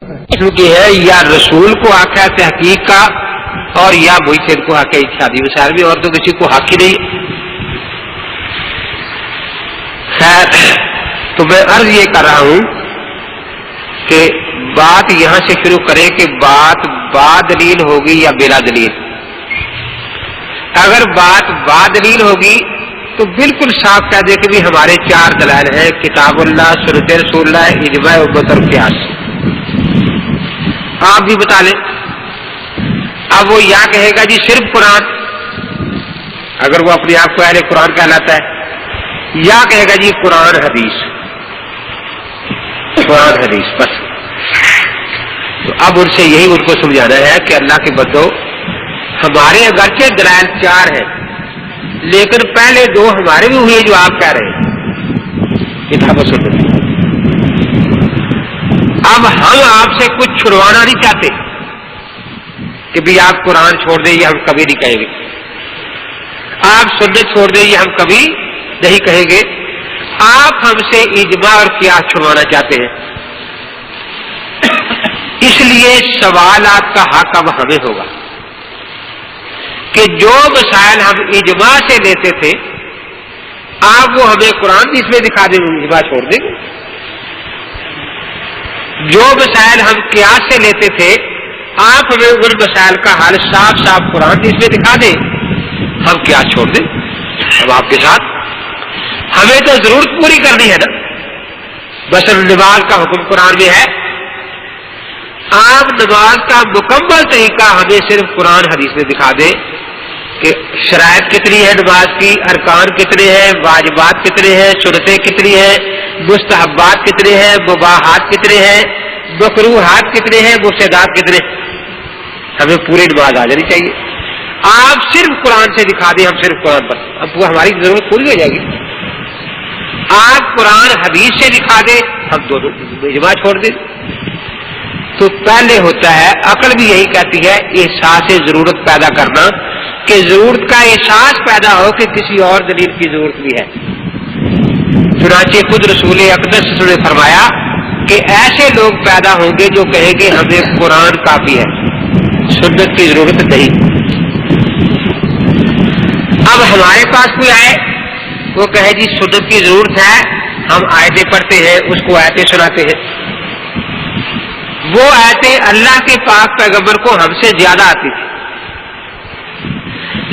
کی ہے یا رسول کو حق ہے تحقیق کا اور یا محسن کو حق ہے اجتہادی مسائل میں، اور تو کسی کو حق ہی نہیں۔ خیر، تو میں عرض یہ کر رہا ہوں کہ بات یہاں سے شروع کریں کہ بات با دلیل ہوگی یا بلا دلیل۔ اگر بات با دلیل ہوگی تو بالکل صاف کہہ دے کہ بھی ہمارے چار دلائل ہیں، کتاب اللہ، سنت رسول اللہ، اجماع امت اور قیاس۔ آپ بھی بتا لیں۔ اب وہ یا کہے گا جی صرف قرآن، اگر وہ اپنے آپ کو اہل قرآن کہلاتا ہے، یا کہے گا جی قرآن حدیث، قرآن حدیث بس۔ تو اب ان سے یہی ان کو سمجھانا ہے کہ اللہ کے بندو، ہمارے اگرچہ دلائل چار ہیں لیکن پہلے دو ہمارے بھی ہوئے جو آپ کہہ رہے ہیں، کتاب و سنت۔ اب ہم آپ سے کچھ چھڑوانا نہیں چاہتے کہ بھی آپ قرآن چھوڑ دیں یہ ہم کبھی نہیں کہیں گے، آپ سنت چھوڑ دیں یہ ہم کبھی نہیں کہیں گے۔ آپ ہم سے اجماع اور قیاس چھڑوانا چاہتے ہیں، اس لیے سوالات کا حق اب ہمیں ہوگا کہ جو مسائل ہم اجماع سے لیتے تھے آپ وہ ہمیں قرآن بھی اس میں دکھا دیں، اجماع چھوڑ دیں گے۔ جو مسائل ہم قیاس سے لیتے تھے آپ ہمیں ان مسائل کا حل صاف صاف قرآن بھی اس میں دکھا دیں، ہم قیاس چھوڑ دیں۔ اب آپ کے ساتھ ہمیں تو ضرورت پوری کرنی ہے نا، بس نماز کا حکم قرآن میں ہے، آپ نماز کا مکمل طریقہ ہمیں صرف قرآن حدیث میں دکھا دیں کہ شرائط کتنی ہے نماز کی، ارکان کتنے ہیں، واجبات کتنے ہیں، سنتیں کتنی ہیں، مستحبات کتنے ہیں، مباحات کتنے ہیں، مکروہات کتنے ہیں، مفسدات کتنے ہیں، ہمیں پوری نماز آ جانی چاہیے۔ آپ صرف قرآن سے دکھا دیں، ہم صرف قرآن پر، اب وہ ہماری ضرورت پوری ہو جائے گی۔ آپ قرآن حدیث سے دکھا دیں، ہم دونوں اجماع چھوڑ دیں۔ تو پہلے ہوتا ہے، عقل بھی یہی کہتی ہے، احساس ضرورت پیدا کرنا، کہ ضرورت کا احساس پیدا ہو کہ کسی اور دلیل کی ضرورت بھی ہے۔ چنانچہ خود رسول اقدس نے فرمایا کہ ایسے لوگ پیدا ہوں گے جو کہیں گے ہمیں قرآن کافی ہے، سنت کی ضرورت نہیں۔ اب ہمارے پاس کوئی آئے وہ کہے جی سنت کی ضرورت ہے، ہم آیتیں پڑھتے ہیں، اس کو آیتیں سناتے ہیں، وہ آیتیں اللہ کے پاک پیغمبر کو ہم سے زیادہ آتی تھی،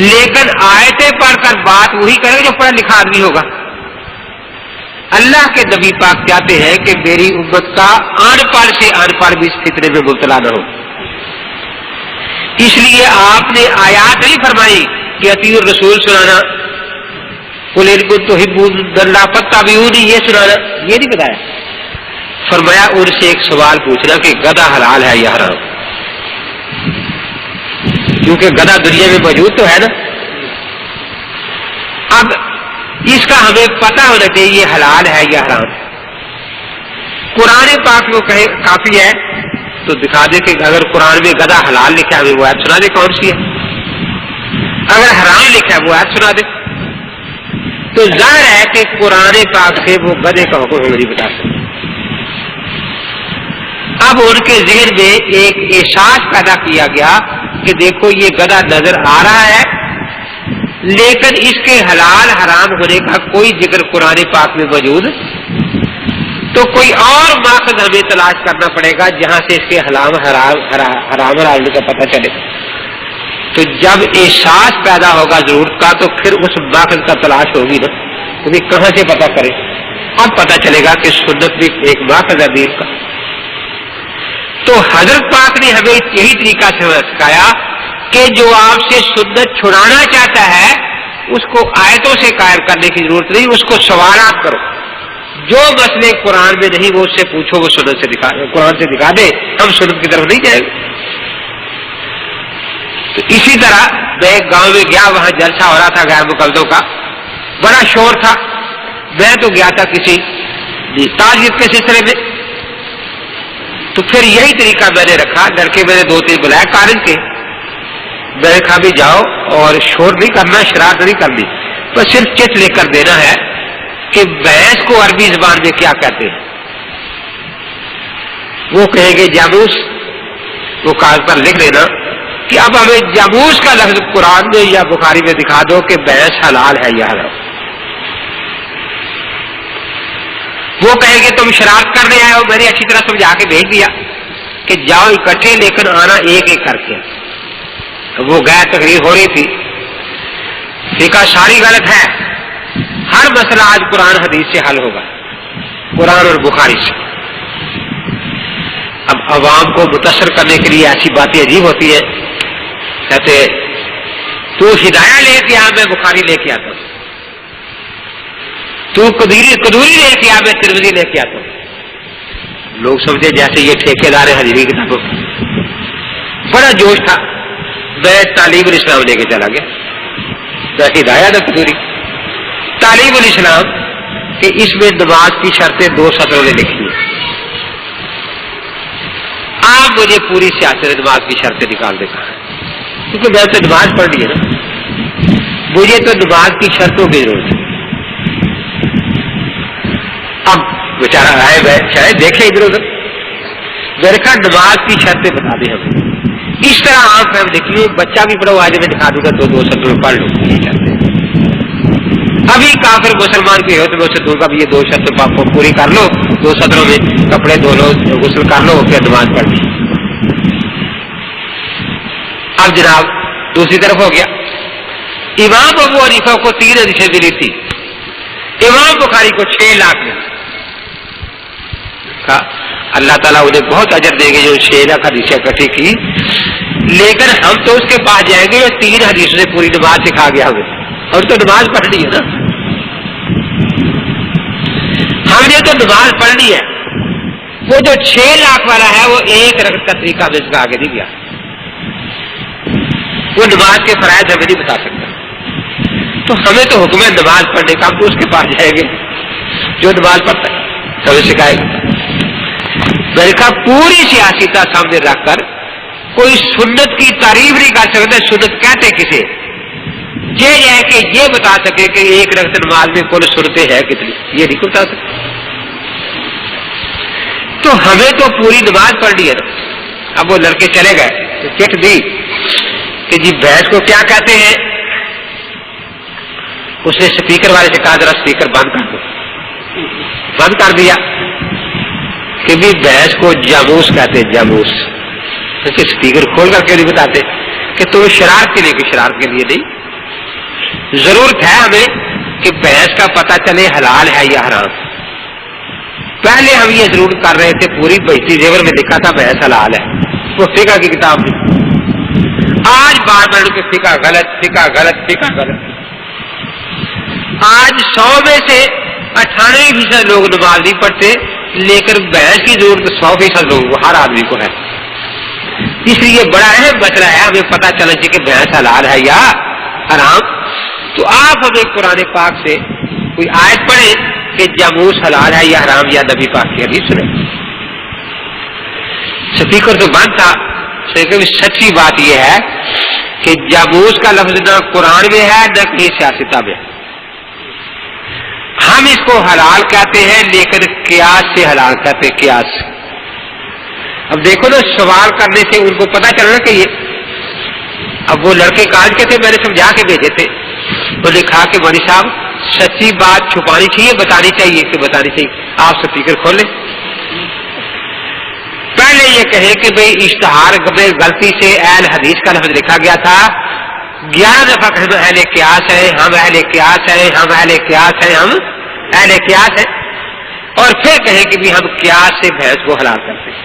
لیکن آیتیں پڑھ کر بات وہی کرے گا جو پڑھا لکھا آدمی ہوگا۔ اللہ کے نبی پاک چاہتے ہیں کہ میری امت کا ان پڑھ سے ان پڑھ بھی اس فتنے میں مبتلا نہ ہو، اس لیے آپ نے آیات نہیں فرمائی کہ اطیعوا الرسول سنانا، قل ان کنتم تحبون اللہ فاتبعونی یہ سنانا، یہ نہیں بتایا۔ فرمایا ان سے ایک سوال پوچھنا کہ گدھا حلال ہے یا حرام، کیونکہ گدھا دنیا میں موجود تو ہے نا۔ اب اس کا ہمیں پتہ ہونا چاہیے یہ حلال ہے یا حرام۔ قرآن پاک کو کہے کافی ہے تو دکھا دے کہ اگر قرآن میں گدھا حلال لکھا ہے وہ آیت سنا دے کون سی ہے، اگر حرام لکھا ہے وہ آیت سنا دے۔ تو ظاہر ہے کہ قرآن پاک سے وہ گدھے کا حکم نہیں بتا سکتے۔ اب ان کے ذہن میں ایک احساس پیدا کیا گیا کہ دیکھو یہ گدھا نظر آ رہا ہے لیکن اس کے حلال حرام ہونے کا کوئی ذکر قرآن پاک میں موجود، تو کوئی اور ماخذ ہمیں تلاش کرنا پڑے گا جہاں سے اس کے حرام حلال کا پتہ چلے۔ تو جب احساس پیدا ہوگا ضرورت کا تو پھر اس ماخذ کا تلاش ہوگی نا، تو کہاں سے پتہ کرے؟ اب پتہ چلے گا کہ سنت بھی ایک ماخذ ہے دین کا۔ تو حضرت پاک نے ہمیں یہی طریقہ سے سکھایا کہ جو آپ سے سنت چھڑانا چاہتا ہے اس کو آیتوں سے قائل کرنے کی ضرورت نہیں، اس کو سوالات کرو، جو مسئلے قرآن میں نہیں وہ اس سے پوچھو، وہ سنت سے دکھا دے، قرآن سے دکھا دے، ہم سنت کی طرف نہیں جائیں گے۔ تو اسی طرح میں ایک گاؤں میں گیا، وہاں جلسہ ہو رہا تھا غیر مقلدوں کا، بڑا شور تھا، میں تو گیا تھا کسی تعزیت کے سلسلے میں، تو پھر یہی طریقہ میں نے رکھا، لڑکے میں نے 2-3 بلائے کارن کے، میں نے کہا بھی جاؤ اور شور نہیں کرنا، شرارت نہیں کرنی، بس صرف چٹ لے کر دینا ہے کہ بھینس کو عربی زبان میں کیا کہتے ہیں۔ وہ کہیں گے جاموس، وہ کاغذ پر لکھ لینا کہ اب ہمیں جاموس کا لفظ قرآن میں یا بخاری میں دکھا دو کہ بھینس حلال ہے یا حرام۔ وہ کہیں گے تم شرارت کرنے آئے ہو، میں نے اچھی طرح سمجھا کے بھیج دیا کہ جاؤ اکٹھے لیکن آنا ایک ایک کر کے۔ وہ گئے، تقریر ہو رہی تھی، فقہ ساری غلط ہے، ہر مسئلہ آج قرآن حدیث سے حل ہوگا، قرآن اور بخاری سے۔ اب عوام کو متاثر کرنے کے لیے ایسی باتیں عجیب ہوتی ہیں، کہتے تو ہدایہ لے کے آ، میں بخاری لے کے آتا ہوں، تو قدوری لے کے آ، میں ترمذی لے کے آتا ہوں۔ لوگ سمجھے جیسے یہ ٹھیکیدار ہے حدیث کتابوں، بڑا جوش تھا، میں تعلیم الاسلام لے کے چلا گیا، نہ ہدایہ نہ قدوری، تعلیم الاسلام کہ اس میں نماز کی شرطیں 2 سطروں نے لکھی ہیں۔ آپ مجھے پوری سیاست نماز کی شرطیں نکال دے کہا ہے، کیونکہ میں تو نماز پڑھ لی ہے نا، مجھے تو نماز کی شرطوں کی ضرورت ہے۔ اب بیچارہ آئے میں شاید دیکھے ادھر ادھر، میں نے کہا نماز کی شرطیں بتا دیں ہمیں، اس طرح آپ میں دیکھیے بچہ بھی پڑھو، آج میں دکھا دوں گا 2 سطروں پڑھ لو یہ شرطیں۔ ابھی کافر مسلمان کی ہو تو میں اسے دوں گا بھی یہ 2 شرطیں آپ کو پوری کر لو، 2 سطروں میں کپڑے دھو لو، غسل کر لو، پھر نماز پڑھ لی۔ اب جناب دوسری طرف ہو گیا، امام ابو حنیفہ کو 3 حدیثیں ملی تھی، امام بخاری کو 6 لاکھ میں کہا اللہ تعالیٰ انہیں بہت اجر دیں گے جو 6 لاکھ حدیثیں اکٹھی کی، لیکن ہم تو اس کے پاس جائیں گے جو 3 حدیثوں سے پوری نماز سکھا گیا ہمیں، اور تو نماز پڑھنی ہے نا، ہم نے تو نماز پڑھنی ہے۔ وہ جو 6 لاکھ والا ہے وہ 1 رکعت کا طریقہ ہمیں سکھا کے نہیں گیا، وہ نماز کے فرائض ہمیں نہیں بتا سکتا، تو ہمیں تو حکم ہے نماز پڑھنے کا، ہم تو اس کے پاس جائیں گے جو نماز پڑھتا ہے ہمیں سکھائے گا۔ میں نے کہا پوری سیاستہ سامنے رکھ کر کوئی سنت کی تعریف نہیں کر سکتا، سنت کہتے کسے، یہ ہے کہ یہ بتا سکے کہ 1 رکعت نماز میں کل سنتیں ہے کتنی، یہ نہیں بتا سکتے۔ تو ہمیں تو پوری نماز پڑھنی ہے نا۔ اب وہ لڑکے چلے گئے، چٹ دی کہ جی بھینس کو کیا کہتے ہیں، اس نے سپیکر والے سے کہا ذرا سپیکر بند کر دو، بند کر دیا کہ بھی بھینس کو جاموس کہتے ہیں، جاموس۔ سپیکر کھول کر کے نہیں بتاتے کہ تو شرارت کے لیے کہ شرارت کے لیے نہیں، ضرورت ہے ہمیں کہ بھینس کا پتہ چلے حلال ہے یا حرام۔ پہلے ہم یہ ضرور کر رہے تھے، پوری بہتی زیور میں لکھا تھا بھینس حلال ہے، وہ فقہ کی کتاب میں، آج بار بار کہ فقہ غلط، فقہ غلط، فقہ غلط۔ آج 100 میں سے 98% لوگ نماز نہیں پڑھتے، لیکن بحث کی ضرورت 100% لوگوں کو، ہر آدمی کو ہے۔ اس لیے بڑا اہم مسئلہ ہے، ہمیں پتہ چلنا چاہیے کہ بحث حلال ہے یا حرام۔ تو آپ ہمیں قرآن پاک سے کوئی آیت پڑھیں کہ جاموس حلال ہے یا حرام، یا نبی پاک کی حدیث سنیں۔ سپیکر تو بند تھا، لیکن سچی بات یہ ہے کہ جاموس کا لفظ نہ قرآن میں ہے نہ کہیں سیاستہ میں۔ ہم اس کو حلال کہتے ہیں لیکن قیاس سے حلال کہتے ہیں، قیاس۔ اب دیکھو نا، سوال کرنے سے ان کو پتہ چلنا کہ یہ، اب وہ لڑکے کالج کے تھے، میں نے سمجھا کے بھیجے تھے، انہوں نے کہا کہ مولوی صاحب سچی بات چھپانی چاہیے، بتانی چاہیے کہ بتانی چاہیے، آپ سپیکر کھولیں۔ پہلے یہ کہیں کہ بھئی اشتہار میں غلطی سے اہل حدیث کا لفظ لکھا گیا تھا، 11 دفعہ ہم اہل قیاس ہیں، ہم اہل قیاس ہیں، ہم اہل قیاس ہیں، ہم اہل قیاس ہیں، اور پھر کہیں کہ بھی ہم قیاس سے بھینس کو حلال کرتے ہیں۔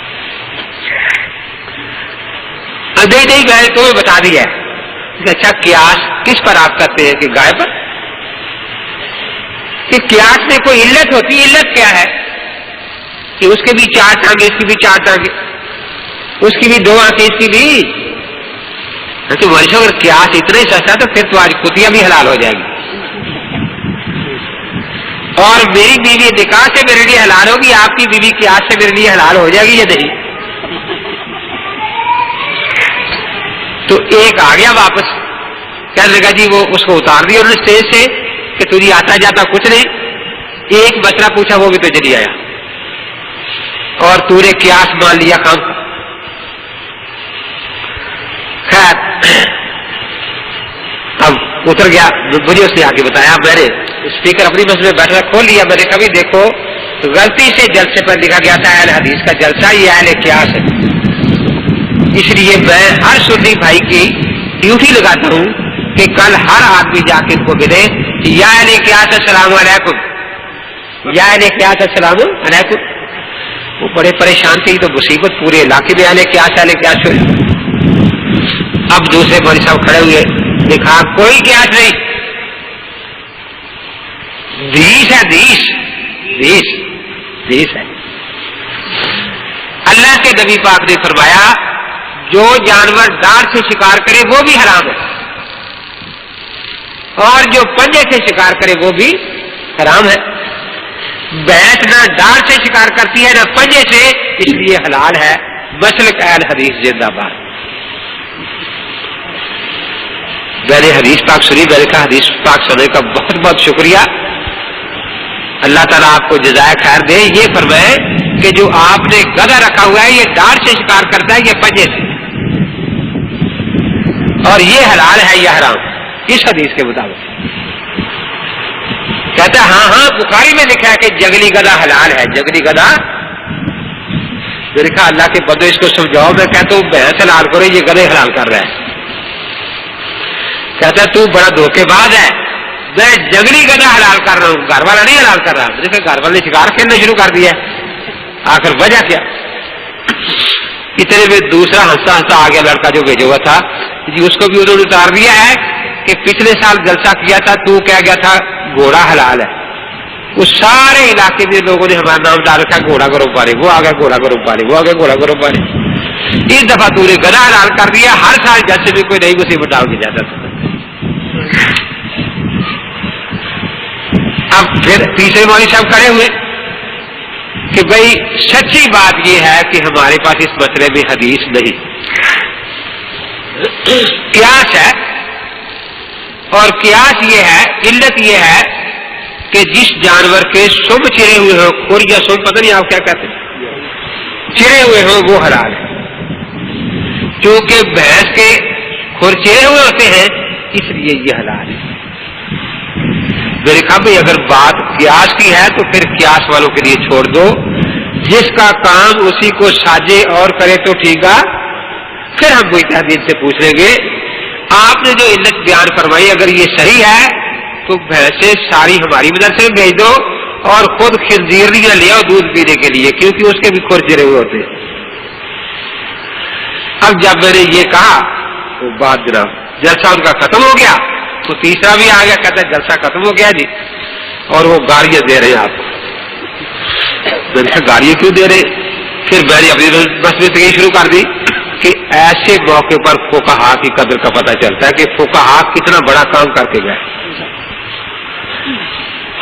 نہیں میں نے تمہیں بتا دیا ہے، اچھا قیاس کس پر آپ کرتے ہیں کہ گائے پر؟ کہ قیاس میں کوئی علت ہوتی ہے، علت کیا ہے کہ اس کے بھی 4 ٹانگیں، اس کی بھی 4 ٹانگیں، اس کی بھی 2 آنکھیں، اس کی بھی، تو ورثہ اگر قیاس اتنا ہی سچا تو پھر تو آج کتیاں بھی حلال ہو جائے گی، اور میری بیوی نکاح سے میرے لیے حلال ہوگی، آپ کی بیوی قیاس سے میرے لیے حلال ہو جائے گی یا نہیں؟ تو ایک آ گیا واپس، کہنے لگا جی وہ اس کو اتار دیا انہوں نے اسٹیج سے کہ تجھے آتا جاتا کچھ نہیں، ایک مسئلہ پوچھا وہ بھی تو چلی آیا، اور تو نے قیاس مان لیا کام. خیر اب اتر گیا, مجھے اس نے آگے بتایا, میں نے اسپیکر اپنی بس میں بیٹھا کھول لیا, میں نے کبھی دیکھو غلطی سے جلسے پر لکھا گیا تھا اہل حدیث کا جلسہ, یہ اہل قیاس ہے. اس لیے میں ہر سنی بھائی کی ڈیوٹی لگاتا ہوں کہ کل ہر آدمی جا کے ان کو ملے, یا اہل قیاس السلام علیکم, یا اہل قیاس السلام علیکم. وہ بڑے پریشان تھے, تو مصیبت پورے علاقے میں اہل قیاس ہوئے. اب دوسرے مولوی صاحب کھڑے ہوئے, دیکھا کوئی قیاس نہیں, حدیث ہے, حدیث ہے. اللہ کے نبی پاک نے فرمایا جو جانور داڑھ سے شکار کرے وہ بھی حرام ہے, اور جو پنجے سے شکار کرے وہ بھی حرام ہے. بھینس نہ داڑھ سے شکار کرتی ہے نہ پنجے سے, اس لیے حلال ہے. مسلک اہل حدیث زندہ باد. میں نے حدیث پاک سنی, میں نے کہا حدیث پاک سننے کا بہت بہت شکریہ, اللہ تعالیٰ آپ کو جزائے خیر دے. یہ فرمائے کہ جو آپ نے گدھا رکھا ہوا ہے یہ داڑھ سے شکار کرتا ہے, یہ پنجے سے, اور یہ حلال ہے یا حرام اس حدیث کے مطابق. کہتا ہے ہاں بخاری میں لکھا ہے کہ جنگلی گدھا حلال ہے, جنگلی گدھا. میں نے کہا اللہ کے بندے اس کو سمجھاؤ. میں کہتا ہوں بھینس حلال کرو, یہ گدھے حلال کر رہا ہے. کہتا ہے تو بڑا دھوکے باز ہے, میں جنگلی گدھا حلال کر رہا ہوں, گھر والا نہیں حلال کر رہا. میں نے کہا گھر والے نے شکار کھیلنا شروع کر دیا, آخر وجہ کیا؟ اتنے میں دوسرا ہنستا ہنستا آ گیا لڑکا جو بھیجا ہوا تھا جی, اس کو بھی انہوں نے اتار دیا ہے کہ پچھلے سال جلسہ کیا تھا تو کہہ گیا تھا گھوڑا حلال ہے. اس سارے علاقے میں لوگوں نے ہمارا نام ڈال رکھا گھوڑا گروپ والے, وہ آ گیا گھوڑا گروپ والے, وہ آ گیا گھوڑا گروپ والے. اس دفعہ تو نے گدھا حلال کر دیا, ہر سال جلسے میں کوئی نئی مصیبت ڈال کے جاتا تھا. اب پھر تیسرے مولوی صاحب کھڑے ہوئے کہ بھائی سچی بات یہ ہے کہ ہمارے پاس اس مسئلے میں حدیث نہیں, قیاس ہے. اور قیاس یہ ہے, علت یہ ہے کہ جس جانور کے سم چرے ہوئے ہوں, کھر یا سم پتہ نہیں آپ کیا کہتے ہیں, چرے ہوئے ہوں وہ حلال ہے. چونکہ بھینس کے کھر چرے ہوئے ہوتے ہیں اس لیے یہ حلال ہے. میں نے کہا بھائی اگر بات قیاس کی ہے تو پھر قیاس والوں کے لیے چھوڑ دو, جس کا کام اسی کو ساجے اور کرے تو ٹھیک ہے. پھر ہم کوئی تحدید سے پوچھ لیں گے آپ نے جو علت بیان فرمائی اگر یہ صحیح ہے تو بھینسیں ساری ہماری مدد سے بھیج دو, اور خود خنزیریاں لے آؤ دودھ پینے کے لیے, کیونکہ اس کے بھی کھر چرے ہوئے ہوتے ہیں. اب جب میں نے یہ کہا تو بات جناب جلسہ ان کا ختم ہو گیا, تو تیسرا بھی آ گیا, کہتا ہے جلسہ ختم ہو گیا جی, اور وہ گاڑیاں دے رہے ہیں آپ کو. میں نے کہا گاڑیاں کیوں دے رہے؟ پھر میں نے اپنی بس میں یہ شروع کر دی کہ ایسے موقع پر فقہا کی قدر کا پتہ چلتا ہے کہ فقہا کتنا بڑا کام کر کے گئے.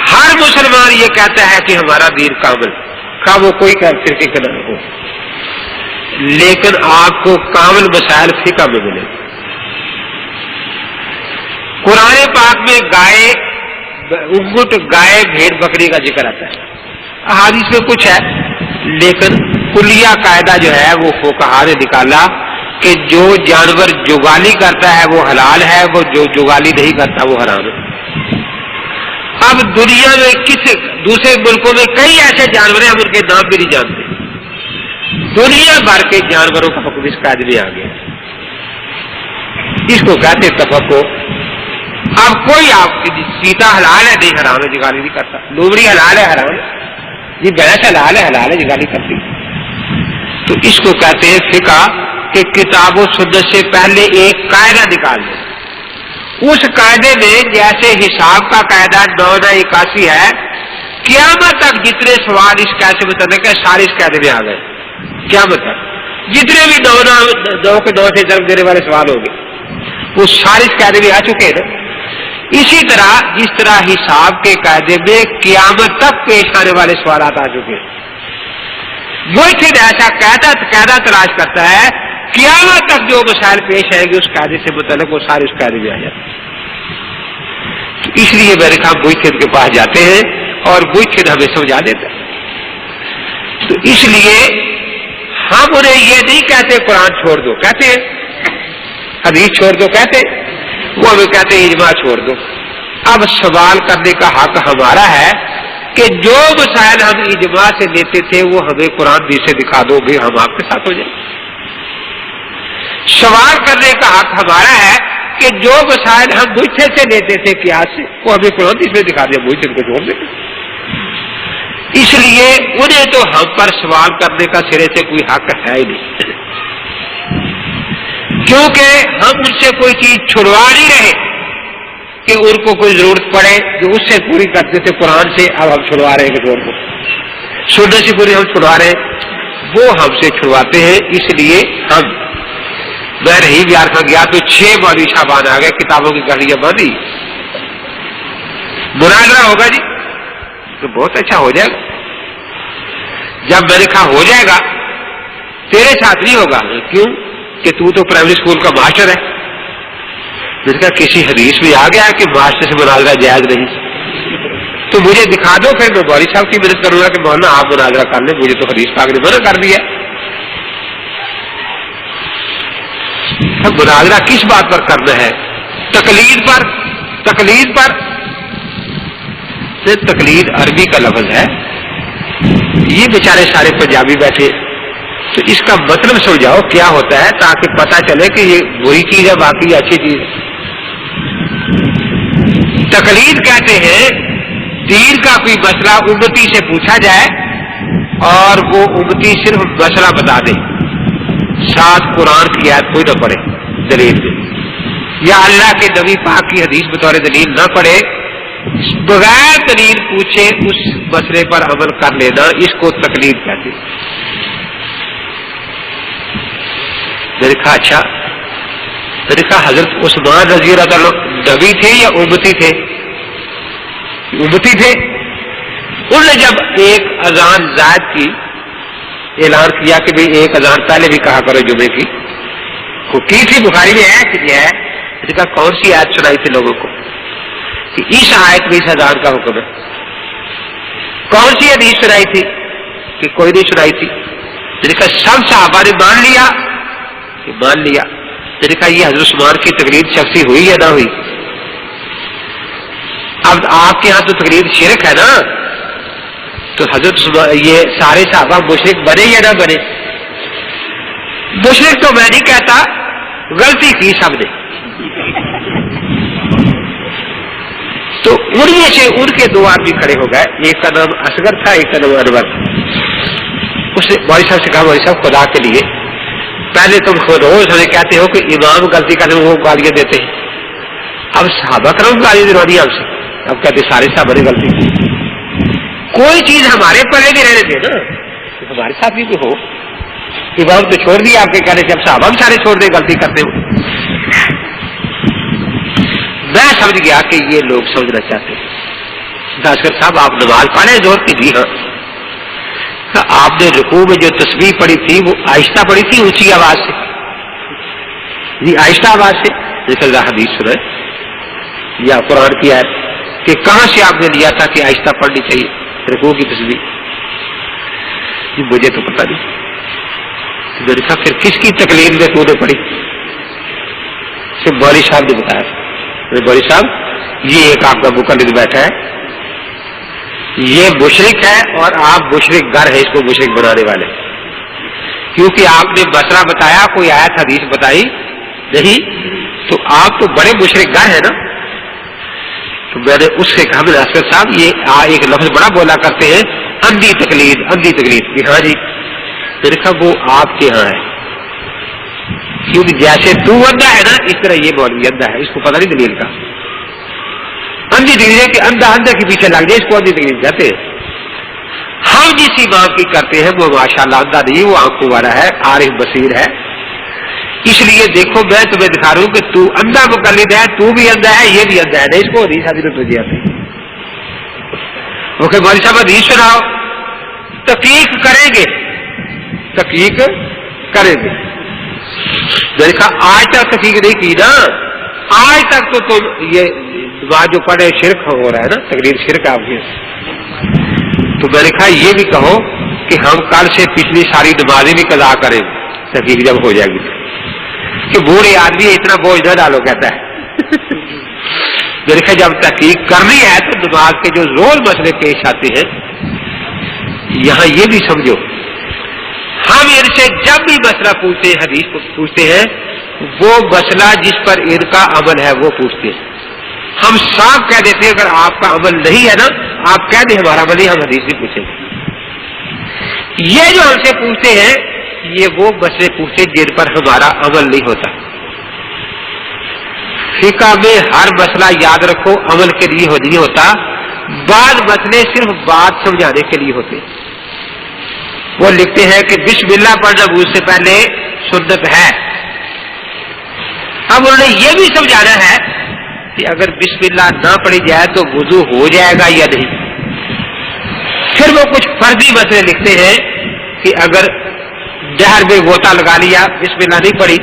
ہر مسلمان یہ کہتا ہے کہ ہمارا دین کامل, کا وہ کوئی فرقے کا نہ ہو, لیکن آپ کو کامل مسائل فقہ میں ملے. قرآن پاک میں گائے, اونٹ, گائے, بھیڑ, بکری کا ذکر آتا ہے, احادیث میں کچھ ہے, لیکن کلیہ قاعدہ جو ہے وہ فقہا نے نکالا کہ جو جانور جگالی کرتا ہے وہ حلال ہے, وہ جو جگالی نہیں کرتا وہ حرام ہے. اب دنیا میں دوسرے ملکوں میں کئی ایسے جانور ہیں ہم ان کے نام بھی نہیں جانتے. دنیا بھر کے جانوروں کا حکم اس قاعدے میں آ گیا, اس کو کہتے تفقع. اب کوئی آپ چیتا حلال ہے نہیں حرام ہے, جگالی نہیں کرتا. لومڑی حلال ہے حرام ہے, یہ بھینس حلال ہے جگالی کرتی. تو اس کو کہتے ہیں فقہ کہ کتاب و سنت سے پہلے ایک قاعدہ نکال دیں. اس قاعدے میں جیسے حساب کا قاعدہ 981 ہے, قیامت تک جتنے سوال اس قاعدے سے متعلق ہے سارے اس قاعدے میں آ گئے. قیامت تک جتنے بھی 9 کے 9 سے ضرب دینے والے سوال ہوں گے وہ سارے اس قاعدے میں آ چکے ہیں. اسی طرح جس طرح حساب کے قاعدے میں قیامت تک پیش آنے والے سوالات آ چکے ہیں, وہی ایسا قاعدہ تلاش کرتا ہے قیامت تک جو مسائل پیش آئیں گے اس قاعدے سے متعلق وہ سارے اس قاعدے میں آ جاتے ہیں. اس لیے میرے کام بوئی کے پاس جاتے ہیں اور بوئی ہمیں سمجھا دیتا ہے. تو اس لیے ہم انہیں یہ نہیں کہتے قرآن چھوڑ دو، کہتے ہیں حدیث چھوڑ دو کہتے، وہ ہمیں کہتے ہیں اجماع چھوڑ دو۔ اب سوال کرنے کا حق ہمارا ہے کہ جو مسائل ہم اجماع سے لیتے تھے وہ ہمیں قرآن حدیث سے دکھا دو گے، ہم آپ کے ساتھ ہو جائیں۔ سوال کرنے کا حق ہمارا ہے کہ جو مسائل ہم مجھے سے لیتے تھے قیاس سے وہ ہمیں قرآن حدیث میں دکھا دیا، مجھے کو چھوڑ دیں۔ اس لیے انہیں تو ہم پر سوال کرنے کا سرے سے کوئی حق ہے ہی نہیں، کیونکہ ہم ان سے کوئی چیز چھڑوا نہیں رہے کہ ان کو کوئی ضرورت پڑے جو اس سے پوری کرتے تھے قرآن سے، اب ہم چھڑوا رہے ہیں کسی اور کو، سننے سے پوری ہم چھڑوا رہے ہیں، وہ ہم سے چھڑواتے ہیں۔ اس لیے ہم میں نہیں بیار کا گیا تو 6 مولوی صاحبان آ گئے، کتابوں کی گاڑیاں باندھی، مناظرہ ہوگا جی تو بہت اچھا ہو جائے گا۔ جب میں نے کہا ہو جائے گا تیرے ساتھ نہیں ہوگا، کیوں کہ تو پرائمری اسکول کا ماسٹر ہے۔ میں نے کہا کسی حدیث میں آ گیا کہ ماسٹر سے مناظرہ جائز نہیں، تو مجھے دکھا دو، پھر میں مولوی صاحب کی مدد کروں گا کہ مولانا آپ مناظرہ کر لیں، مجھے تو حدیث پاک نے منع کر دیا۔ مناظرہ کس بات پر کرنا ہے؟ تقلید پر۔ تقلید پر تقلید عربی کا لفظ ہے، یہ بیچارے سارے پنجابی بیٹھے، تو اس کا مطلب سمجھاؤ کیا ہوتا ہے تاکہ پتہ چلے کہ یہ بری چیز ہے باقی یہ اچھی چیز ہے۔ تقلید کہتے ہیں دین کا کوئی مسئلہ امتی سے پوچھا جائے اور وہ امتی صرف مسئلہ بتا دے، ساتھ قرآن کی آیت کوئی نہ پڑھے دلیل میں، یا اللہ کے نبی پاک کی حدیث بطور دلیل نہ پڑھے، بغیر دلیل پوچھے اس مسئلے پر عمل کر لینا، اس کو تقلید کہتے ہیں۔ میں نے کہا اچھا، میں نے کہا حضرت عثمان رضی اللہ عنہ نبی تھے یا امتی تھے؟ امتی تھے۔ انہوں نے جب ایک اذان زائد کی اعلان کیا کہ بھئی ایک اذان پہلے بھی کہا کرو جمعے کی، کی تھی بخاری میں ہے کہ ہے، میں نے کہا کون سی آیت سنائی تھی لوگوں کو کہ اس آیت میں اس اذان کا حکم ہے؟ کون سی حدیث سنائی تھی کہ کوئی نہیں سنائی تھی؟ میں نے کہا سب صحابہ نے مان لیا کہ مان لیا۔ میں نے کہا یہ حضرت عثمان کی تقلید شخصی ہوئی یا نہ ہوئی؟ اب آپ کے ہاں تو تقلید شرک ہے نا، تو حضرت عثمان یہ سارے صحابہ مشرک بنے یا نہ بنے؟ مشرک تو میں نہیں کہتا، غلطی کی سب نے۔ تو انہیں سے ان کے 2 آدمی کھڑے ہو گئے، ایک کا نام اصغر تھا ایک کا نام انور۔ اس نے مولوی صاحب سے کہا مولوی صاحب خدا کے لیے پہلے تم روز ہمیں کہتے ہو کہ امام غلطی کرتے وہ گالیاں دیتے ہیں، اب صحابہ کرام گالیاں دلوانی آپ سے، اب کہتے سارے صحابہ نے غلطی کی، کوئی چیز ہمارے پڑے نہیں رہنے دے نا، ہمارے ساتھ بھی کوئی ہو، امام تو چھوڑ دیا آپ کے کہنے سے، اب صحابہ بھی سارے چھوڑ دیں غلطی کرتے ہو۔ میں سمجھ گیا کہ یہ لوگ سمجھنا چاہتے ہیں۔ داسکر صاحب آپ نماز پڑھیں زور کی؟ جی ہاں۔ آپ نے رکوع میں جو تسبیح پڑھی تھی وہ آہستہ پڑھی تھی اونچی آواز سے؟ جی آہستہ آواز سے۔ جیسے حدیث سنائے یا قرآن کی آیت کہ کہاں سے آپ نے لیا تھا کہ آہستہ پڑھنی چاہیے رکوع کی تسبیح؟ جی مجھے تو پتہ نہیں۔ میں نے کہا پھر کس کی تقلید میں تو نے پڑھی؟ صرف مولوی صاحب نے بتایا۔ مولوی صاحب یہ ایک آپ کا مقلد بیٹھا ہے، یہ مشرک ہے اور آپ مشرک گر ہے اس کو مشرک بنانے والے، کیونکہ آپ نے مسئلہ بتایا کوئی آیت حدیث بتائی نہیں، تو آپ تو بڑے مشرک گر ہیں نا۔ تو میں نے اس سے کہا میں اصغر صاحب یہ ایک لفظ بڑا بولا کرتے ہیں اندھی تقلید، اندھی تقلید کہ ہاں جی، میں نے کہا وہ آپ کے ہاں ہے، کیونکہ جیسے تو اندھا ہے نا اس طرح یہ مولوی اندھا ہے، اس کو پتہ نہیں دلیل کا۔ اندھی دلیل ہے کہ اندھا اندھا کے پیچھے لگ جائے، اس کو اندھی دلیل کہتے ہیں۔ ہم جس امام کی کرتے ہیں وہ ماشاءاللہ اندھا نہیں، وہ آنکھوں والا ہے، عارف بصیر ہے۔ اس لیے دیکھو میں تمہیں دکھا رہا ہوں کہ تو اندھا مقلد ہے، تو بھی اندھا ہے، یہ بھی اندھا ہے، نہیں اس کو حدیث حضرت وجہ آتی ہے۔ اوکے مولوی صاحب حدیث سناؤ، تحقیق کریں گے، تحقیق کریں گے۔ میں نے کہا آج تک تحقیق نہیں کی نا، آج تک تو تم یہ بات جو پڑھے شرک ہو رہا ہے نا، تقریر شرک آپ کی۔ تو میں نے کہا یہ بھی کہو کہ ہم کل سے پچھلی ساری نمازیں بھی قضا کریں، تحقیق جب ہو جائے گی کہ بوڑھے آدمی اتنا بوجھ نہ ڈالو کہتا ہے میرے خیال جب تحقیق کرنی ہے تو نماز کے جو رول مسئلے پیش آتے ہیں یہاں یہ بھی سمجھو، ہم ان سے جب بھی مسئلہ پوچھتے ہیں، حدیث کو پوچھتے ہیں، وہ مسئلہ جس پر ان کا عمل ہے وہ پوچھتے ہیں. ہم صاف کہہ دیتے ہیں اگر آپ کا عمل نہیں ہے نا، آپ کہہ دیں ہمارا عمل نہیں، ہم حدیث نہیں پوچھیں گے. یہ جو ہم سے پوچھتے ہیں یہ وہ مسئلے پوچھتے ہیں جن پر ہمارا عمل نہیں ہوتا. فقہ میں ہر مسئلہ یاد رکھو عمل کے لیے نہیں ہوتا، بعض مسئلے صرف بات سمجھانے کے لیے ہوتے ہیں. وہ لکھتے ہیں کہ بسم اللہ پڑھنا وضو سے پہلے سنت ہے. اب انہوں نے یہ بھی سمجھانا ہے کہ اگر بسم اللہ نہ پڑھی جائے تو وضو ہو جائے گا یا نہیں. پھر وہ کچھ فرضی مسئلے لکھتے ہیں کہ اگر نہر میں غوطہ لگا لیا، بسم اللہ نہیں پڑھی،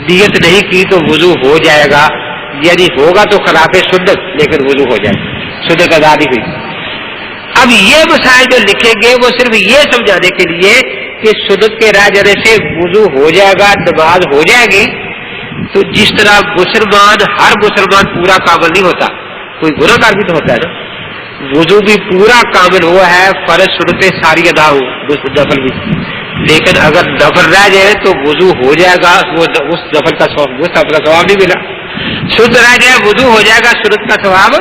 نیت نہیں کی تو وضو ہو جائے گا، یعنی ہوگا تو خلاف سنت لیکن وضو ہو جائے گا، سنت ادا نہیں ہوئی. اب یہ مسائل جو لکھیں گے وہ صرف یہ سمجھانے کے لیے کہ سنت کے رہ جانے سے وضو ہو جائے گا، نماز ہو جائے گی. تو جس طرح مسلمان، ہر مسلمان پورا کامل نہیں ہوتا، کوئی گناہ کار بھی تو ہوتا ہے نا. وضو بھی پورا کامل ہوا ہے، فرض سنتیں ساری ادا ہو، نفل بھی، لیکن اگر نفل رہ جائے تو وضو ہو جائے گا، وہ اس نفل کا ثواب نہیں ملا. سنت رہ جائے وضو ہو جائے گا، سنت کا ثواب.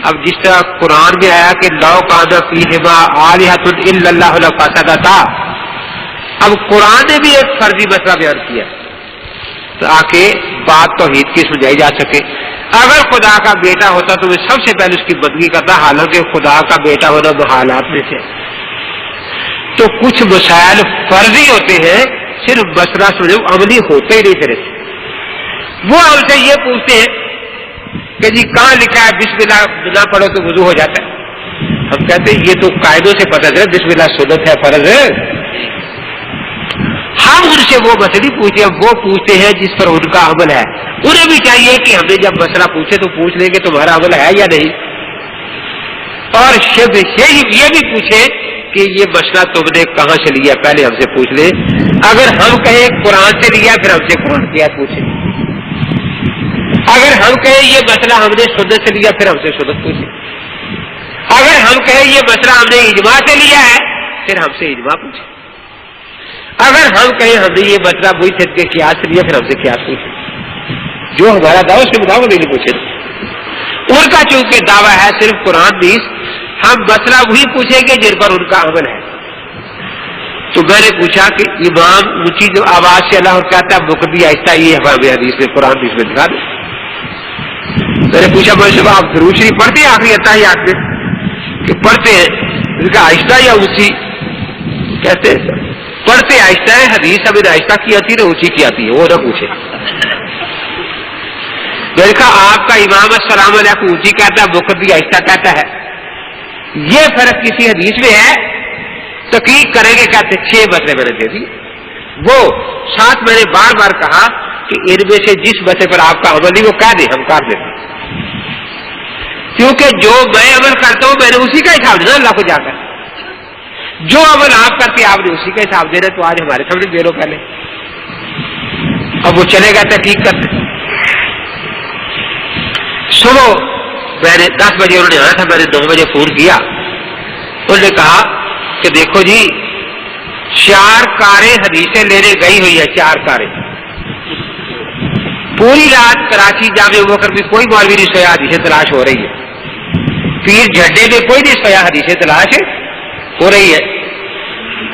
اب جس طرح قرآن میں آیا کہ لو کان فیہما آلہۃ الا اللہ لفسدتا، اب قرآن نے بھی ایک فرضی مسئلہ بیان کیا تاکہ بات توحید کی سمجھائی جا سکے. اگر خدا کا بیٹا ہوتا تو میں سب سے پہلے اس کی بندگی کرتا، حالانکہ خدا کا بیٹا ہونا محالات میں سے. تو کچھ مسائل فرضی ہوتے ہیں، صرف مسئلہ سمجھو عملی ہوتے ہی نہیں. پھر وہ ہم سے یہ پوچھتے ہیں کہ جی کہاں لکھا ہے بسم اللہ نہ پڑھو تو وضو ہو جاتا ہے. ہم کہتے ہیں یہ تو قاعدوں سے پتہ چلا بسم اللہ سنت ہے، فرض ہے. ہم ان سے وہ مسئلے پوچھتے ہیں، وہ پوچھتے ہیں جس پر ان کا عمل ہے. انہیں بھی چاہیے کہ ہمیں جب مسئلہ پوچھے تو پوچھ لیں کہ تمہارا عمل ہے یا نہیں. اور یہ بھی پوچھے کہ یہ مسئلہ تم نے کہاں سے لیا، پہلے ہم سے پوچھ لیں. اگر ہم کہیں قرآن سے لیا پھر ہم سے قرآن کی آیت پوچھیں. اگر ہم کہیں یہ مسئلہ ہم نے سنت سے لیا پھر ہم سے سنت پوچھیں. اگر ہم کہیں یہ مسئلہ ہم نے اجماع سے لیا ہے پھر ہم سے اجماع پوچھیں. اگر ہم کہیں ہم نے یہ مسئلہ وہی تھے کہ قیاس سے لیا پھر ہم سے قیاس پوچھیں. جو ہمارا دعویٰ اس کے مطابق نہیں پوچھے. ان کا چونکہ دعویٰ ہے صرف قرآن نیز، ہم مسئلہ وہی پوچھیں گے جن پر ان کا عمل ہے. تو میں نے پوچھا کہ امام اونچی جو آواز سے اللہ کہتا ہے مقدی آہستہ، یہ ہمارے حدیث میں قرآن حدیث میں دکھا دیں. میں نے پوچھا مجھے آپ درود شریف پڑھتے ہیں آخری اتحیات میں کہ پڑھتے ہیں؟ ان کا آہستہ یا اونچی؟ کہتے ہیں پڑھتے آہستہ ہے، حدیث ابھی آہستہ کی آتی ہے اونچی کی آتی ہے، وہ نہ پوچھے. میں نے کہا آپ کا امام السلام علیکم اونچی کہتا ہے، مقدی آہستہ کہتا ہے، یہ فرق کسی حدیث میں ہے؟ تحقیق کریں گے. کہتے 6 مسئلے میں نے دے دی. وہ ساتھ میں نے بار بار کہا کہ ان میں سے جس مسئلے پر آپ کا عمل نہیں وہ کہہ دیں، ہم کر دیتے. کیونکہ جو میں عمل کرتا ہوں میں نے اسی کا حساب دینا اللہ کو جا کر. جو عمل آپ کرتے آپ نے اسی کا حساب دینا. تو آج ہمارے سامنے دے لو پہلے. اب وہ چلے گا تحقیق کرتے. صبح میں نے 10 بجے انہوں نے آنا تھا، میں نے 9 بجے فون کیا. انہوں نے کہا کہ دیکھو جی 4 کاریں حدیثیں لینے گئی ہوئی ہے، 4 کاریں. پوری رات کراچی جامع بکر میں کوئی مولوی نہیں سویا، حدیثیں تلاش ہو رہی ہے. پیر جھڈے میں کوئی نہیں سویا، حدیثیں تلاش ہو رہی ہے.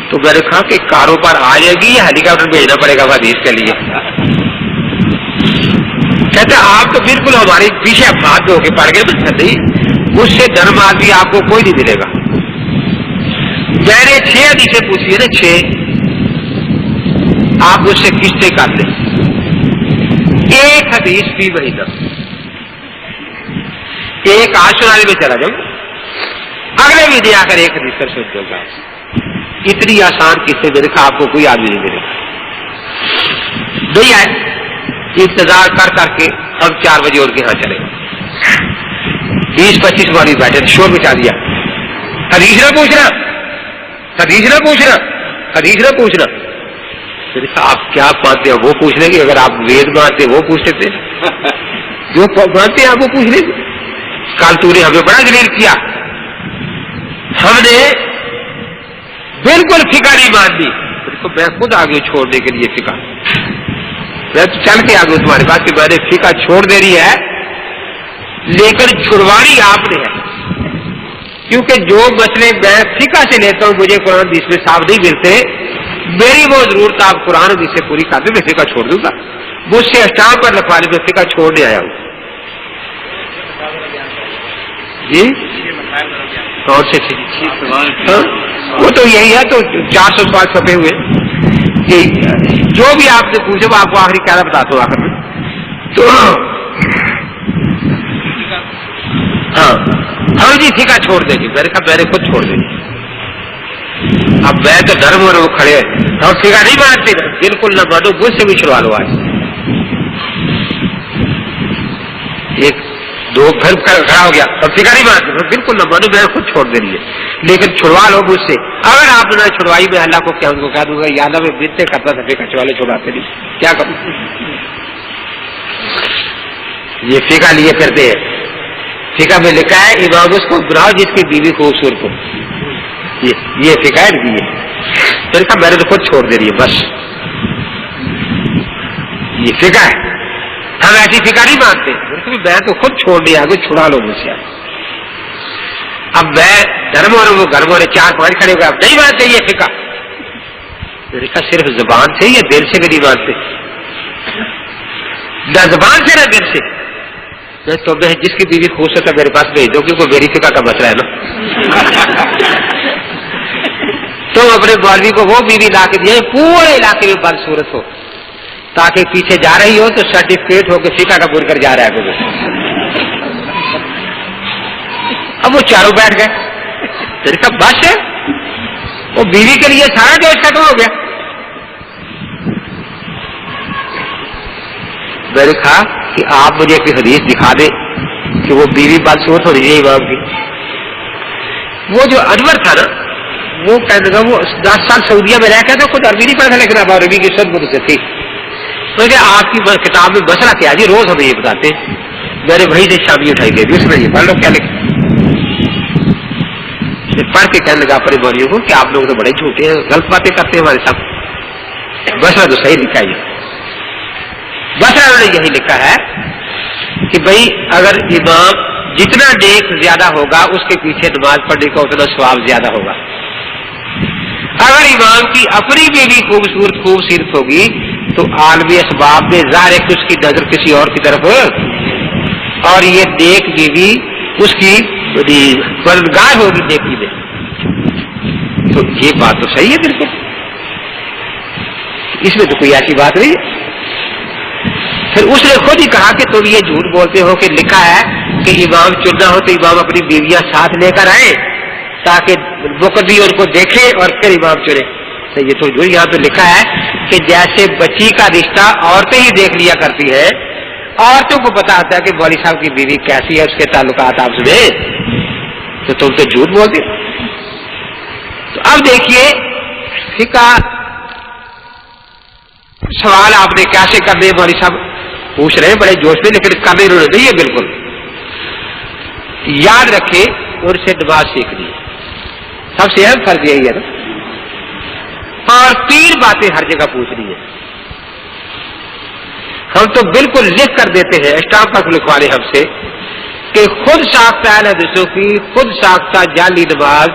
تو میں نے کہا کہ کاروں پر آ جائے گی یا ہیلی کاپٹر بھیجنا پڑے گا حدیث کے لیے؟ کہتے آپ تو بالکل ہمارے پیچھے ہاتھ دھو کے پڑ گئے. نہیں، اس سے نرم آدمی آپ کو کوئی نہیں ملے گا. میں نے 6 حدیثیں پوچھی ہے نا، 6 آپ مجھ سے قسطیں کر لیں. ایک حدیث فی مہینہ، ایک آج سنانے میں چلا جاؤں، اگلے مہینے آ کر ایک حدیث کر سن دوں گا. اتنی آسان قسطیں میں نے کہا آپ کو کوئی آدمی نہیں ملے گا. نہیں آئے، انتظار کر کر کے ہم 4 بجے ان کے یہاں چلے. 20-25 والی بیٹھے شور مچا دیا. حدیث نہ پوچھنا، حدیث نہ پوچھنا، حدیث نہ پوچھنا. آپ کیا مانتے ہیں وہ پوچھ لیں گے، اگر آپ وید مانتے وہ پوچھ لیتے، جو مانتے ہیں آپ وہ پوچھ لیں گے. کل تو نے ہمیں بڑا ذلیل کیا، ہم نے بالکل فقہ نہیں مان دی. میں خود آگے چھوڑنے کے لیے فقہ، میں تو چل کے آگے تمہارے پاس کہ میں نے فقہ چھوڑ دے رہی ہے، لیکن چھڑوانی آپ نے ہے. کیونکہ جو مسئلے میں فقہ سے لیتا ہوں مجھے قرآن حدیث میں صاف نہیں ملتے، میری وہ ضرورت آپ قرآن حدیث سے پوری کر دیں، میں فقہ چھوڑ دوں گا. مجھ سے اسٹامپ پر لکھوانے میں فقہ چھوڑنے آیا ہوں. جی کون سے وہ تو یہی ہے، تو 400 سوال چھپے ہوئے کہ جو بھی آپ سے پوچھے وہ آپ کو آخری کیا بتاتا ہوں آخر میں. تو ہاں ہم جی فقہ چھوڑ دیں گے، میں نے کہا میں نے خود چھوڑ دیں گے. اب میں تو نرم ہو رہا ہوں کھڑے، ہم فقہ نہیں مانتے، بالکل نہ مانو، مجھ سے بھی چھڑوا لو. آج ایک دو گھر کھڑا ہو گیا، اب فقہ نہیں مانتے، بالکل نہ مانو، میں نے خود چھوڑ دے رہی ہے، لیکن چھڑوا لو مجھ سے. اگر آپ نے چھڑوائی میں اللہ کو کیا ان کو کہہ دوں گا یا اللہ میں بنتے کرتا تھا فقہ چھوالے چھڑواتے نہیں، کیا کروں. یہ فقہ لیے کرتے ہیں. فقہ میں لکھا ہے امام اس کو بناؤ جس کی بیوی خوبصورت ہو، یہ فقہ ہے. تو کہا میں نے تو خود چھوڑ دے رہی ہے، بس یہ فقہ ہے. ہم ایسی فقہ نہیں مانتے، میں تو خود چھوڑ دیا، چھڑا لو مجھ سے. اب میں دھرم اور وہ گھر والے 4-5 کھڑے ہوئے، اب نہیں مانتے یہ فقہ. میں نے کہا صرف زبان سے یا دل سے بھی نہیں مانتے؟ نہ زبان سے نہ دل سے. تو میں جس کی بیوی خوبصورت ہے میرے پاس بھیج دو، کیونکہ میری فقہ کا مسئلہ ہے نا. تو اپنے مولوی کو وہ بیوی لا کے دیا پورے علاقے میں بدصورت ہو، تاکہ پیچھے جا رہی ہو تو سرٹیفکیٹ ہو کے فقہ کا بن کر جا رہا ہے. اب وہ چاروں بیٹھ گئے. میرے کہا بس ہے، وہ بیوی کے لیے سارا جوش ختم ہو گیا. میں نے کہا کہ آپ مجھے کوئی حدیث دکھا دیں کہ وہ بیوی بدصورت ہو رہی ہے امام کی. وہ جو انور تھا نا، وہ کہنے لگا وہ 10 سال سعودیہ میں رہ کے تھا، خود عربی نہیں پڑھا تھا، لیکن اب عربی کی سب مجھ سے تھی. میں نے آپ کی کتاب میں مسئلہ کیا جی، روز ہمیں یہ بتاتے. میں نے وہی سے شامی اٹھائی دے دی، اس میں یہ پڑھ لو کیا لکھا. پڑھ کے کہنے لگا اپنے مولویوں کو کہ آپ لوگ تو بڑے جھوٹے ہیں، غلط باتیں کرتے ہیں ہمارے ساتھ. مسئلہ تو صحیح لکھا ہے. مسئلہ انہوں نے یہی لکھا ہے کہ بھائی اگر امام جتنا نیک زیادہ ہوگا اس کے پیچھے نماز پڑھنے کا اتنا ثواب زیادہ ہوگا. اگر امام کی اپنی بیوی خوبصورت ہوگی تو عالمی اسباب میں ظاہر ہے کہ اس کی نظر کسی اور کی طرف، اور یہ نیک بیوی اس کی مددگار ہوگی نیکی میں. تو یہ بات تو صحیح ہے بالکل، اس میں تو کوئی ایسی بات نہیں ہے. پھر اس نے خود ہی کہا کہ تم یہ جھوٹ بولتے ہو کہ لکھا ہے کہ امام چننا ہو تو امام اپنی بیویاں ساتھ لے کر آئے تاکہ مقتدی ان کو دیکھے اور پھر امام چنے. تو یہ تو یہاں پہ لکھا ہے کہ جیسے بچی کا رشتہ عورتیں ہی دیکھ لیا کرتی ہے، عورتوں کو پتا ہوتا ہے کہ مولوی صاحب کی بیوی کیسی ہے، اس کے تعلقات آپ سے، تو تم تو جھوٹ بولتے. تو اب دیکھیے فقہ سوال آپ نے کیسے کرنے مولوی صاحب پوچھ رہے ہیں بڑے جوش میں، لیکن کرنے انہوں نے نہیں ہے. بالکل یاد رکھے ان سے نماز سیکھنی سب سے اہم فرض یہی ہے نا. اور 3 باتیں ہر جگہ پوچھنی ہے. ہم تو بالکل لکھ کر دیتے ہیں، اسٹامپ پر لکھوا لیں ہم سے کہ خود ساختہ اہل حدیثوں کی خود ساختہ جعلی نماز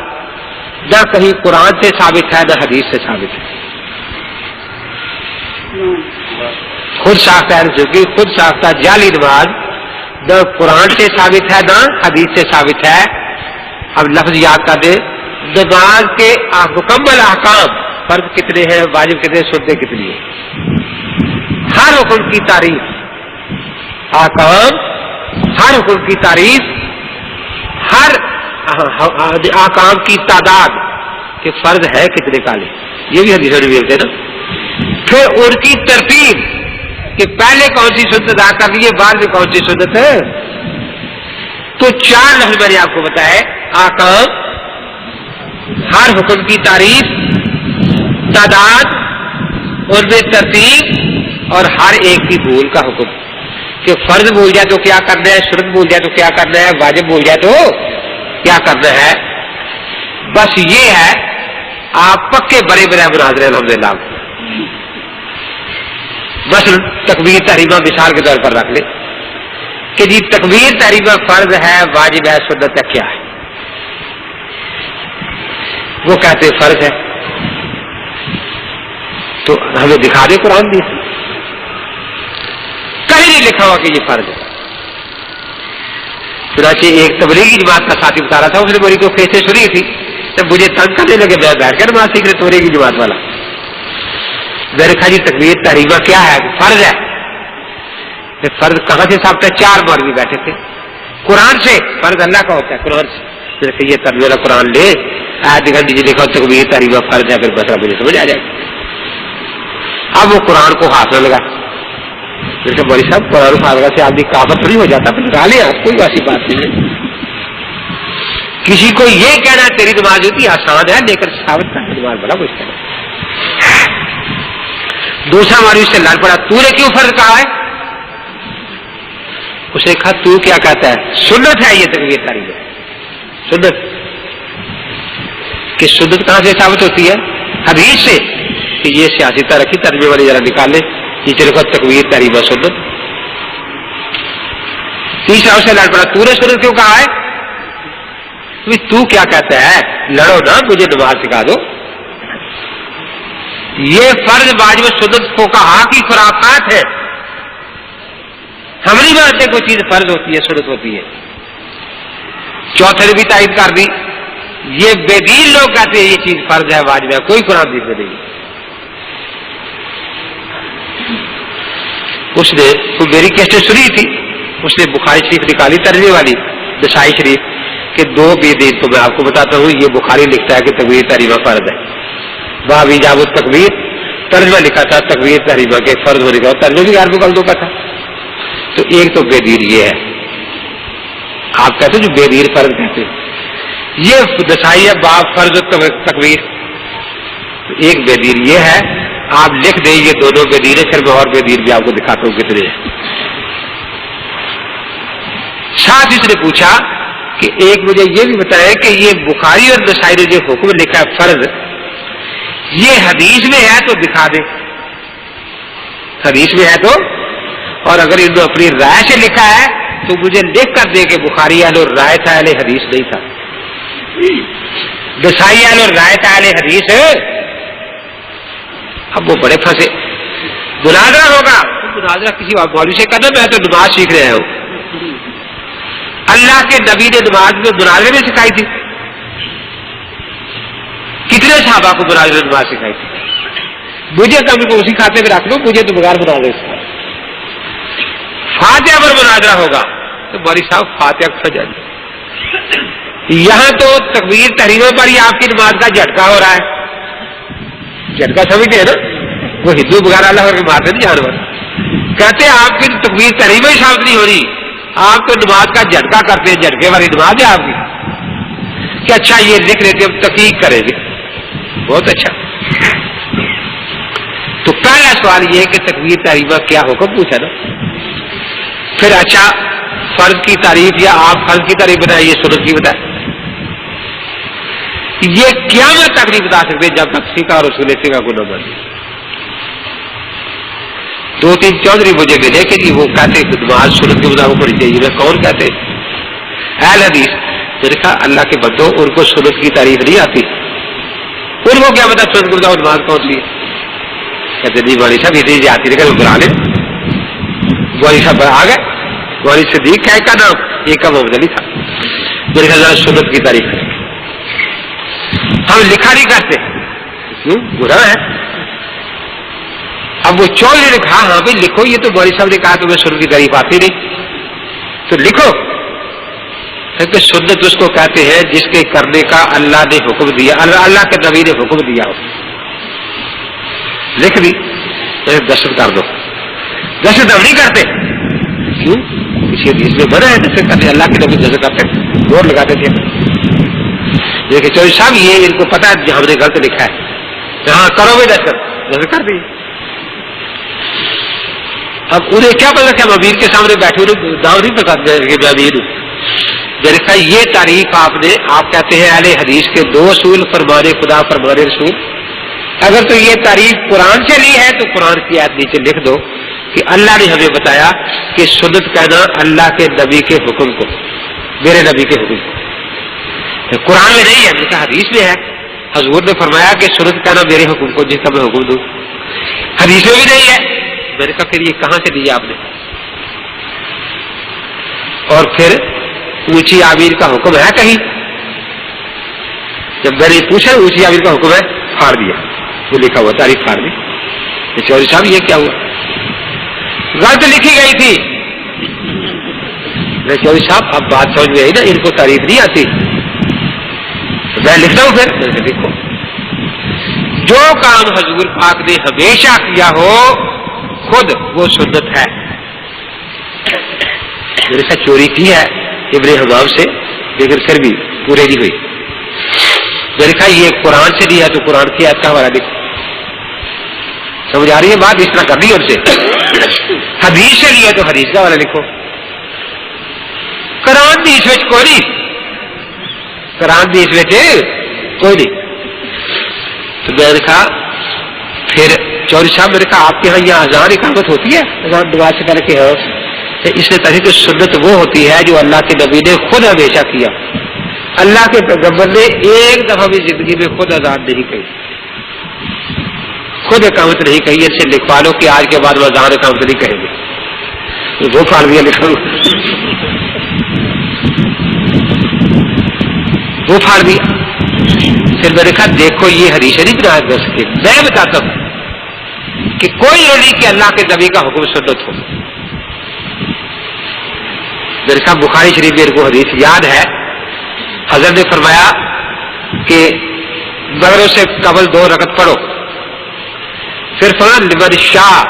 نہ کہیں قرآن سے ثابت ہے نہ حدیث سے ثابت ہے. خود ساختہ ہے، خود ساختہ جعلی نماز نہ قرآن سے ثابت ہے نہ حدیث سے ثابت ہے. اب لفظ یاد کر دیں، نماز کے مکمل احکام، فرض کتنے ہیں، واجب کتنے، سنتیں کتنی ہیں، ہر حکم کی تعریف، احکام، ہر حکم کی تعریف، ہر احکام کی تعداد کہ فرض ہے کتنے کالے، یہ بھی حدیث میں ملتے نا. پھر ان کی ترتیب کہ پہلے کون سی سنت ادا کرنی ہے، بعد میں کون سی سنت ہے. تو 4 لفظ میں نے آپ کو بتایا، احکام، ہر حکم کی تعریف، تعداد، ان میں ترتیب اور ہر ایک کی بھول کا حکم کہ فرض بھول جائے تو کیا کرنا ہے، سنت بھول جائے تو کیا کرنا ہے، واجب بھول جائے تو کیا کرنا ہے. بس یہ ہے آپ پکے بڑے بڑے مناظرے الحمدللہ. مثلا تکبیر تحریمہ مثال کے طور پر رکھ لیں کہ جی تکبیر تحریمہ فرض ہے، واجب ہے، سنت ہے، کیا ہے؟ وہ کہتے ہیں فرض ہے. تو ہمیں دکھا دے قرآن بھی، کہیں نہیں لکھا ہوا کہ یہ فرض ہے. چنانچہ ایک تبلیغی جماعت کا ساتھی بتا رہا تھا، اس نے میری کو کیسے سنی تھی جب مجھے تنگ کرنے لگے، میں بیٹھ کر نماز سیکھ رہے تبلیغی جماعت والا. میں نے کہا جی تکبیر تحریمہ کیا ہے؟ فرض ہے. فرض کہاں سے ثابت ہے؟ 4 مولوی بیٹھے تھے. قرآن سے. فرض اللہ کا ہوتا ہے، قرآن سے. میں نے کہا یہ ترجمہ قرآن لے آیت دکھا دیجیے، لکھا تکبیر تحریمہ فرض ہے، پھر بس مجھے سمجھ آ جائے گا. اب وہ قرآن کو ہاتھ نہ لگا. میں نے کہا بڑی صاحب قرآن فارغہ سے آدمی کافر تھوڑی ہو جاتا، پھر لگا لیا، کوئی ایسی بات نہیں ہے. کسی کو یہ کہنا تیری نماز ہوتی آسان ہے، لیکن ثابت کرنا نماز بڑا مشکل ہے. دوسرا مولوی سے لڑ پڑا، تو نے کیوں فرض کہا ہے؟ اس نے کہا تو کیا کہتا ہے؟ سنت ہے یہ تکبیر تحریمہ. سنت کہ سنت کہاں سے ثابت ہوتی ہے؟ حدیث سے. کہ یہ سیاسی ترقی ترجمے والی ذرا نکال لے، یہ چلے گا تکبیر تحریمہ سنت. تیسرا اسے لڑ پڑا، تو نے سنت کیوں کہا ہے؟ تو کیا کہتا ہے؟ لڑو نا، مجھے نماز سکھا دو. یہ فرض واجب سنت کو کہا کی خرافات ہے. ہم نہیں مانتے کوئی چیز فرض ہوتی ہے، سنت ہوتی ہے. چوتھے نے بھی تائید کر دی، یہ بے دین لوگ کہتے ہیں یہ چیز فرض ہے، واجب ہے، کوئی قرآن دیکھ نہیں. اس نے تو میری کیسٹ سنی تھی، اس نے بخاری شریف نکالی ترجمے والی، نسائی شریف کہ 2 بے دین. تو میں آپ کو بتاتا ہوں یہ بخاری لکھتا ہے کہ تکبیر تحریمہ فرض ہے. باب ایجاب التکبیر ترجمہ لکھا تھا تکبیر تحریمہ کے فرض ہونے کا، ترجمہ بھی غیر مقلدوں کا تھا. تو ایک تو بے دین یہ ہے، آپ کہتے ہیں جو بے دین فرض کہتے ہیں، یہ نسائی ہے باب فرض تکبیر. تو ایک بے دین یہ ہے، آپ لکھ دیں یہ دونوں بے دین ہے. پھر میں اور بے دین بھی آپ کو دکھاتا ہوں کتنے ہیں. ساتھ اس نے پوچھا کہ ایک مجھے یہ بھی بتایا کہ یہ بخاری اور نسائی نے جو حکم لکھا ہے فرض، یہ حدیث میں ہے تو دکھا دیں. حدیث میں ہے تو، اور اگر انہوں نے اپنی رائے سے لکھا ہے تو مجھے لکھ کر دے کہ بخاری اہل اور رائے تھا، اہل حدیث نہیں تھا. نسائی اہل اور رائے تھا، اہل حدیث. اب وہ بڑے پھنسے. مناظرہ ہوگا، مناظرہ کسی مولوی سے کرنا، میں تو نماز سیکھ رہا ہوں. اللہ کے نبی نے نماز میں مناظرے میں سکھائی تھی. کتنے صحابہ کو مناظرے میں نماز سکھائی تھی؟ مجھے کبھی کو اسی کھاتے میں رکھ لو، مجھے تو بغیر مناظرے سکھا. فاتحہ پر مناظرہ ہوگا تو باری صاحب فاتحہ سجا دیں. یہاں تو تکبیر تحریمہ پر ہی آپ کی نماز کا جھٹکا ہو رہا ہے. جھٹکا سمجھتے ہیں نا، وہ ہندو وغیرہ اللہ کے مارتے نہیں جانور. کہتے ہیں آپ کی تکبیر تحریمہ ہی ثابت نہیں ہو رہی، آپ تو نماز کا جھٹکا کرتے ہیں، جھٹکے والی نماز ہے آپ کی. کہ اچھا یہ لکھ لیتے ہم تحقیق کریں گے. بہت اچھا. تو پہلا سوال یہ ہے کہ تکبیر تحریمہ کیا حکم پوچھا نا. پھر اچھا فرض کی تعریف، یا آپ فرض کی تعریف بتائیں، یہ سنت کی بتائیں. یہ قیامت تک نہیں بتا سکتے جب تک سیکھا اور رسول سیکھا کو نہ بنے. 2-3 چودھری مجھے ملے کہ جی وہ کہتے نماز سنت کے مطابق پڑھی چاہیے. میں کون کہتے؟ اہل حدیث. میں نے کہا اللہ کے بندو، ان کو سنت کی تعریف نہیں آتی، ان کو کیا پتا سنت کے مطابق نماز کون سی ہے. کہتے نہیں مولوی صاحب اتنی آتی ہے، بلا لیں. مولوی صاحب آ گئے. مولوی صدیق ہے کا نام، ایک کا محمد علی تھا. میرے خیال سنت کی تعریف ہے. ہم لکھا نہیں کرتے، کیوں؟ گناہ ہے. اب وہ چودھری نے کہا ہاں بھائی لکھو، یہ تو مولوی صاحب نے کہا تمہیں سنت کی تعریف آتی نہیں تو لکھو. کہ سنت اس کو کہتے ہیں جس کے کرنے کا اللہ نے حکم دیا، اللہ کے نبی نے حکم دیا ہو. لکھ دی. دستخط کر دو. دستخط ہم نہیں کرتے، کیوں؟ کسی حدیث میں بنا ہے دستخط کرتے. اللہ کے نبی دستخط کرتے، دور لگاتے تھے. دیکھیں چودھری صاحب یہ ان کو پتا ہے ہم نے غلط لکھا ہے, ہاں کرو گے نظر کر دی. اب انہیں کیا پتا کہ ہم امیر کے سامنے بیٹھے انہیں داؤ نہیں پتا کہ میں امیر ہوں. میرے خیال یہ تعریف آپ نے, آپ کہتے ہیں اہل حدیث کے دو اصول, فرمان خدا فرمان رسول. اگر تو یہ تعریف قرآن سے لی ہے تو قرآن کی آیت نیچے لکھ دو کہ اللہ نے ہمیں بتایا کہ سنت کہنا اللہ کے نبی کے حکم کو, میرے نبی کے حکم کو. قرآن میں نہیں ہے, میرے کہا حدیث میں ہے. حضور نے فرمایا کہ سنت کہنا میرے حکم کو جس کا میں حکم دوں. حدیث میں بھی نہیں ہے. میں نے کہا پھر یہ کہاں سے دیا آپ نے؟ اور پھر اونچی آمین کا حکم ہے کہیں؟ جب میں نے پوچھا اونچی آمین کا حکم ہے, پھاڑ دیا, وہ لکھا ہوا تاریخ پھاڑ دی. چودھری صاحب یہ کیا ہوا؟ غلط لکھی گئی تھی. چودھری صاحب اب بات سمجھ میں آئی نا, ان کو تعریف نہیں آتی. میں لکھتا ہوں پھر لکھو, جو کام حضور پاک نے ہمیشہ کیا ہو خود وہ سنت ہے. میرے ساتھ چوری کی ہے ابن حمام سے, لیکن پھر بھی پورے نہیں ہوئی. میرے کہا یہ قرآن سے دیا تو قرآن کی آیت کا حوالہ لکھو. سمجھ آ رہی ہے بات؟ اس طرح کر دی ان سے. حدیث سے لیا تو حدیث کا حوالہ لکھو. قرآن دی اس وچ کوئی نہیں, قرآن دی اس وچ کوئی نہیں. تو میں نے کہا پھر چودھری صاحب, میرے کہا آپ کے ہاں یہاں اذان اقامت ہوتی ہے اذان نماز سے پہلے کہ ہاں. اس نے طریقے کہ سنت وہ ہوتی ہے جو اللہ کے نبی نے خود ہمیشہ کیا. اللہ کے پیغمبر نے ایک دفعہ بھی زندگی میں خود اذان نہیں کہی, خود اقامت نہیں کہی. اس سے لکھوا لو کہ آج کے بعد وہ اذان اقامت نہیں کہیں گے. وہ پھاڑ دیا, لکھو وہ پھاڑ دیا. پھر میں نے کہا دیکھو یہ حدیث نہیں بنا کر سکے. میں بتاتا ہوں کہ کوئی یہ نہیں کہ اللہ کے نبی کا حکم سنت ہو. میرے کہا بخاری شریف میں ان کو حدیث یاد ہے, حضرت نے فرمایا کہ مغرب سے قبل 2 رکعت پڑھو. پھر فرمایا لمن شاء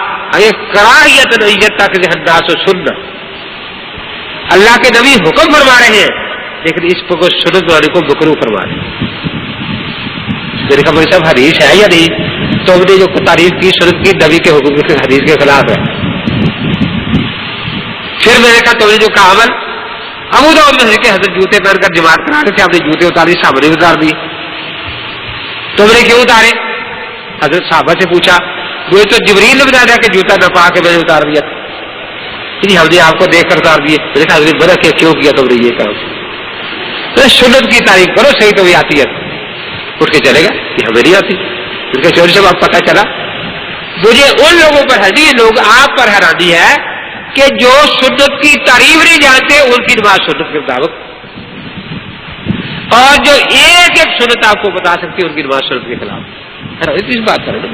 کراہیت نیت تک الناس سننا. اللہ کے نبی حکم فرما رہے ہیں لیکن اس کو سنت بنانے کو مکروہ فرما رہے ہیں. میرے کہا بھائی صاحب حدیث ہے یا نہیں؟ تو ہم نے جو تعریف کی سنت کی نبی کے حکم کی حدیث کے خلاف ہے. پھر میں نے کہا تو نے جو کہا عمل, ابو داؤد میں ہے کہ حضرت جوتے پہن کر جماعت کرا رہے تھے, آپ نے جوتے اتاری, صحابہ نے اتار دیے. تو میں نے کیوں اتارے؟ حضرت صحابہ سے پوچھا, وہ تو جبریل نے بتا دیا کہ جوتا نہ پا کے میں نے اتار دیا تھا, ہم نے آپ کو دیکھ کر اتار دیے. میں نے کہا حضرت بڑا کیوں کیا تم نے یہ کام؟ سنت کی تعریف کرو, صحیح تو بھی آتی ہے. اٹھ کے چلے گا کہ ہمیں نہیں آتی. ان کے چوری سے آپ پتہ چلا. مجھے ان لوگوں پر حدیث لوگ آپ پر حیرانی ہے کہ جو سنت کی تعریف نہیں جانتے ان کی نماز سنت کے مطابق, اور جو ایک ایک سنت آپ کو بتا سکتی ہے ان کی نماز سنت کے خلاف. اس بات کریں نا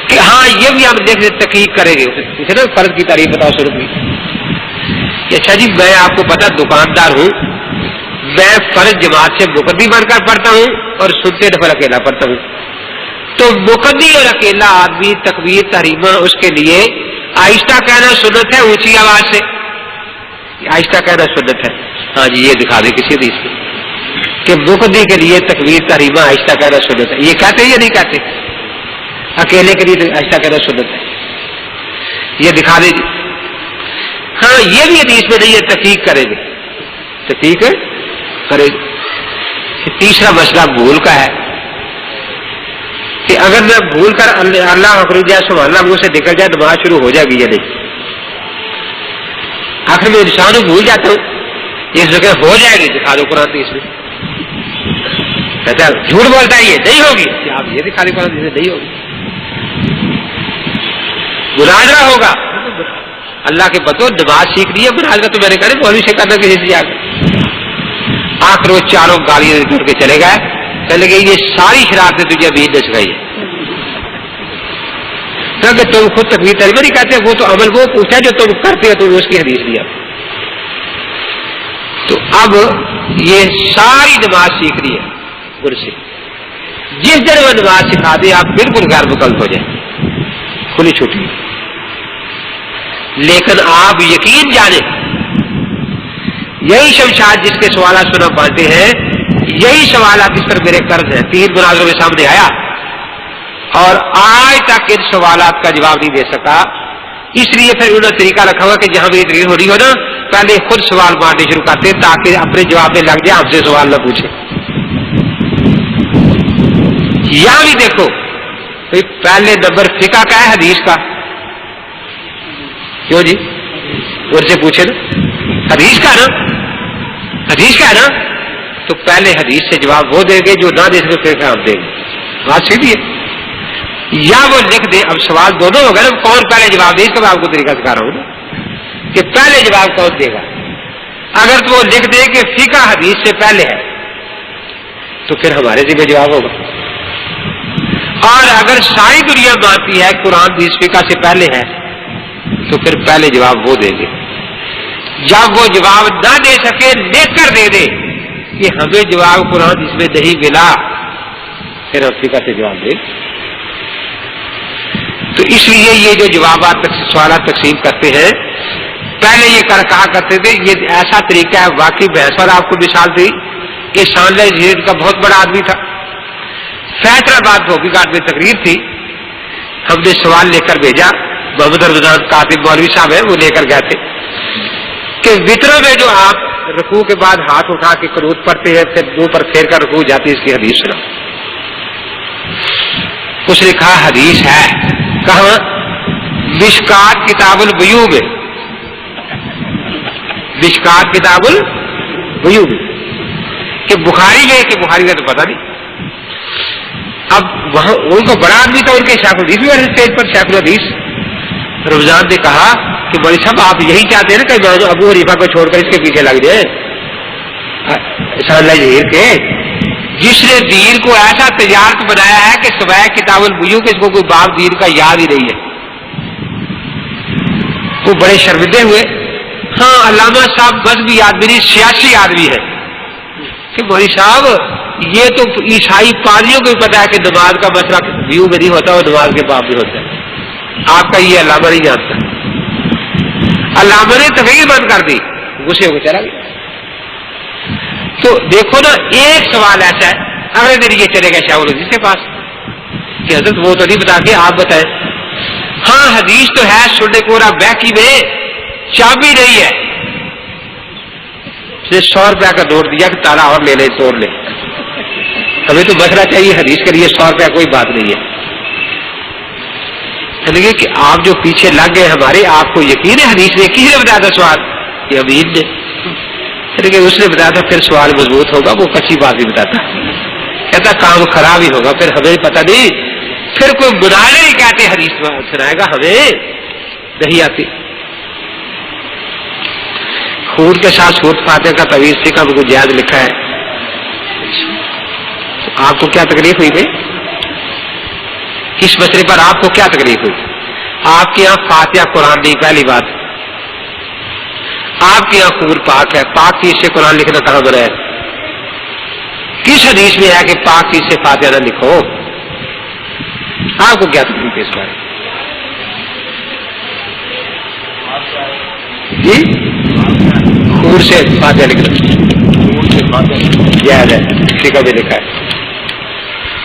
کہ ہاں یہ بھی ہم دیکھ تحقیق کریں گے. اسے نا فرض کی تعریف بتاؤ سنت کی. اچھا جی میں آپ کو پتا دکاندار ہوں, میں فرض جماعت سے مقدی بن کر پڑھتا ہوں اور سنتے نفل اکیلا پڑھتا ہوں. تو مقدی اور اکیلا آدمی تکبیر تحریمہ اس کے لیے آہستہ کہنا سنت ہے, اونچی آواز سے آہستہ کہنا سنت ہے. ہاں جی یہ دکھا دیں کسی حدیث میں کہ مقدی کے لیے تکبیر تحریمہ آہستہ کہنا سنت ہے. یہ کہتے ہیں یا نہیں کہتے؟ اکیلے کے لیے آہستہ کہنا سنت ہے, یہ دکھا دیں جی. ہاں یہ بھی حدیث میں نہیں ہے, تحقیق کریں گے, تحقیق کریں گے. تیسرا مسئلہ بھول کا ہے کہ اگر میں بھول کر اللہ اکبر جائے سبحان اللہ منہ سے نکل جائے نماز شروع ہو جائے گی یا نہیں؟ آخر میں انسان بھول جاتا ہوں, یہ جگہ ہو جائے گی, دکھا دو قرآن اس میں. کہتا ہے جھوٹ بولتا ہے, یہ نہیں ہوگی. آپ یہ دکھا دیں قرآن نہیں ہوگی, مناظرہ ہوگا. اللہ کے بتو نماز سیکھ لی ہے, مناظرہ تو میں نے کہا مولوی سے کرنا کسی سے جا کر. آخر وہ چاروں گالیاں کر کے چلے گئے, چلے گئے یہ ساری شرارتیں تجھے ابھی نے سکھائی ہے. کہ تم خود تکبیر تحریمہ نہیں کہتے, وہ تو عمل وہ پوچھا جو تم کرتے ہو, تم اس کی حدیث دیا. تو اب یہ ساری نماز سیکھ لی ہے ان سے. جس دن وہ نماز سکھا دے آپ بالکل غیر مکلف ہو جائیں, کھلی چھٹی. لیکن آپ یقین جانیں یہی شمشاد جس کے سوالات سنا پاتے ہیں، یہی سوالات اس پر میرے قرض ہیں، 3 مناظروں میں سامنے آیا اور آج تک ان سوالات کا جواب نہیں دے سکا. اس لیے پھر انہوں نے طریقہ رکھا ہوا کہ جہاں بھی تقریر ہو رہی ہو نا، پہلے خود سوال مارنے شروع کرتے ہیں تاکہ اپنے جواب میں لگ جائے، ہم سے سوال نہ پوچھے. یہاں بھی دیکھو پہلے نمبر فقہ کا ہے حدیث کا، کیوں جی ان سے پوچھے نا، حدیث کا نا، حدیث کا ہے نا، تو پہلے حدیث سے جواب وہ دیں گے، جو نہ دے سکے پھر ہم دیں گے. بات سیدھی ہے. یا وہ لکھ دے. اب سوال دونوں ہوگا نا، کون پہلے جواب دے، اس کا میں آپ کو طریقہ سکھا رہا ہوں نا کہ پہلے جواب کون دے گا. اگر تو وہ لکھ دے کہ فقہ حدیث سے پہلے ہے تو پھر ہمارے ذمہ جواب ہوگا. اور اگر ساری دنیا مانتی ہے قرآن حدیث فقہ سے پہلے ہے تو پھر پہلے جواب وہ دیں گے. جب وہ جواب نہ دے سکے لکھ کر دے دے کہ ہمیں جواب قرآن حدیث میں نہیں ملا، پھر ہم فقہ سے جواب دیں. تو اس لیے یہ جو جوابات سوالات تقسیم کرتے ہیں، پہلے یہ کہا کرتے تھے یہ ایسا طریقہ ہے. واقعی بحث پر آپ کو مثال دی کہ شانلہ جہید کا بہت بڑا آدمی تھا، فیصلہ دھوبی گھاٹ میں تقریر تھی، ہم نے سوال لے کر بھیجا، محمد رمضان کاتب مولوی صاحب ہیں وہ لے کر گئے تھے کہ وطروں میں جو آپ رکوع کے بعد ہاتھ اٹھا کے قنوت پڑھتے ہیں پھر منہ پر پھیر کر رکوع جاتی ہے، اس کی حدیث سنا. اس نے کہا حدیث ہے. کہاں؟ مشکات کتاب البیوع میں. مشکات کتاب البیوع میں کہ بخاری میں، کہ بخاری کا تو پتہ نہیں. اب وہاں ان کو بڑا آدمی تھا، ان کے شیخ الحدیث بھی بیٹھے اسٹیج پر، شیخ الحدیث. رمضان نے کہا کہ مولوی صاحب آپ یہی چاہتے ہیں نا کہ ابو حنیفہ کو چھوڑ کر اس کے پیچھے لگ جائے شانلہ جہیر کے، جس نے دین کو ایسا تجارت بنایا ہے کہ سوائے کتاب البیوع کے اس کو کوئی باب دین کا یاد ہی نہیں ہے. وہ بڑے شرمندے ہوئے. ہاں علامہ صاحب مذہبی آدمی نہیں، سیاسی آدمی ہے کہ مولوی صاحب یہ تو عیسائی پادریوں کو بھی پتا ہے کہ نماز کا مسئلہ ویو میں نہیں ہوتا اور نماز کے باب میں ہوتا ہے، آپ کا یہ علامہ نہیں جانتا. علامہ نے تقریر بند کر دی، غصے ہو کے چلا گیا. تو دیکھو نا، ایک سوال ایسا ہے اگلے دن یہ چلے گا شاہ الحدیث کے پاس کہ حضرت وہ تو نہیں بتا کے آپ بتائیں. ہاں حدیث تو ہے سننے کو رہا بیکی میں چابی نہیں ہے، اس نے 100 روپیہ کا نوٹ دیا کہ تالا اور لے لیں توڑ لیں. ہمیں تو مسئلہ چاہیے، حدیث کے لیے 100 روپیہ کوئی بات نہیں ہے. کہ آپ جو پیچھے لگ گئے ہمارے، آپ کو یقین ہے حدیث میں کسی نے بتایا تھا سوال؟ یہ امید نے. اس نے بتایا تھا پھر سوال مضبوط ہوگا، وہ کچی بات بھی بتاتا، کہتا کام خراب ہی ہوگا. پھر ہمیں پتہ نہیں، پھر کوئی مناظر نہیں کہتے حدیث سنائے گا، ہمیں نہیں آتی. خون کے ساتھ سورۃ فاتحہ کا طویل سے کا کوئی جائز لکھا ہے. آپ کو کیا تکلیف ہوئی بھائی؟ کس مسئلے پر آپ کو کیا تکلیف ہوئی؟ آپ کے یہاں فاتحہ قرآن نہیں، پہلی بات. آپ کے یہاں خون پاک ہے، پاک چیز سے قرآن لکھنا کہاں بنا ہے؟ کس حدیث میں ہے کہ پاک چیز سے فاتحہ نہ لکھو؟ آپ کو کیا تکلیف ہے اس بارے؟ جی خون سے فاتحہ لکھنا یاد ہے، فقہ میں لکھا ہے.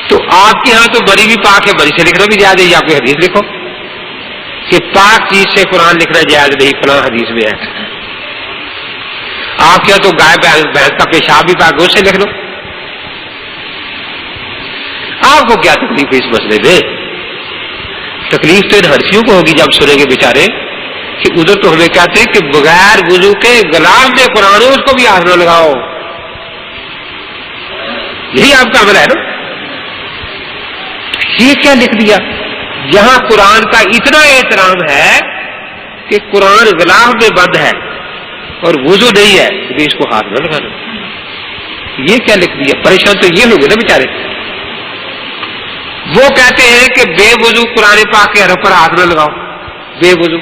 تو آپ کے ہاں تو بری بھی پاک ہے، بری سے لکھنا بھی جائز ہے. یا کوئی حدیث لکھو کہ پاک چیز سے قرآن لکھنا جائز نہیں، فلاں حدیث میں ہے. آپ کے یہاں تو گائے بھینس کا پیشاب بھی پاک، اس سے لکھ لو. آپ کو کیا تکلیف ہے اس مسئلے میں؟ تکلیف تو ان ہنسیوں کو ہوگی جب سنیں گے بیچارے کہ ادھر تو ہمیں کہتے ہیں کہ بغیر وضو کے غلاف میں قرآن ہو اس کو بھی ہاتھ نہ لگاؤ. یہی آپ کا عمل ہے نا. یہ کیا لکھ دیا؟ یہاں قرآن کا اتنا احترام ہے کہ قرآن غلاف میں بند ہے اور وضو نہیں ہے تو اس کو ہاتھ نہ لگانا. یہ کیا لکھ دیا؟ پریشان تو یہ ہوگے نا بیچارے. وہ کہتے ہیں کہ بے وضو قرآن پاک کے حرف پر ہاتھ نہ لگاؤ، بے وضو.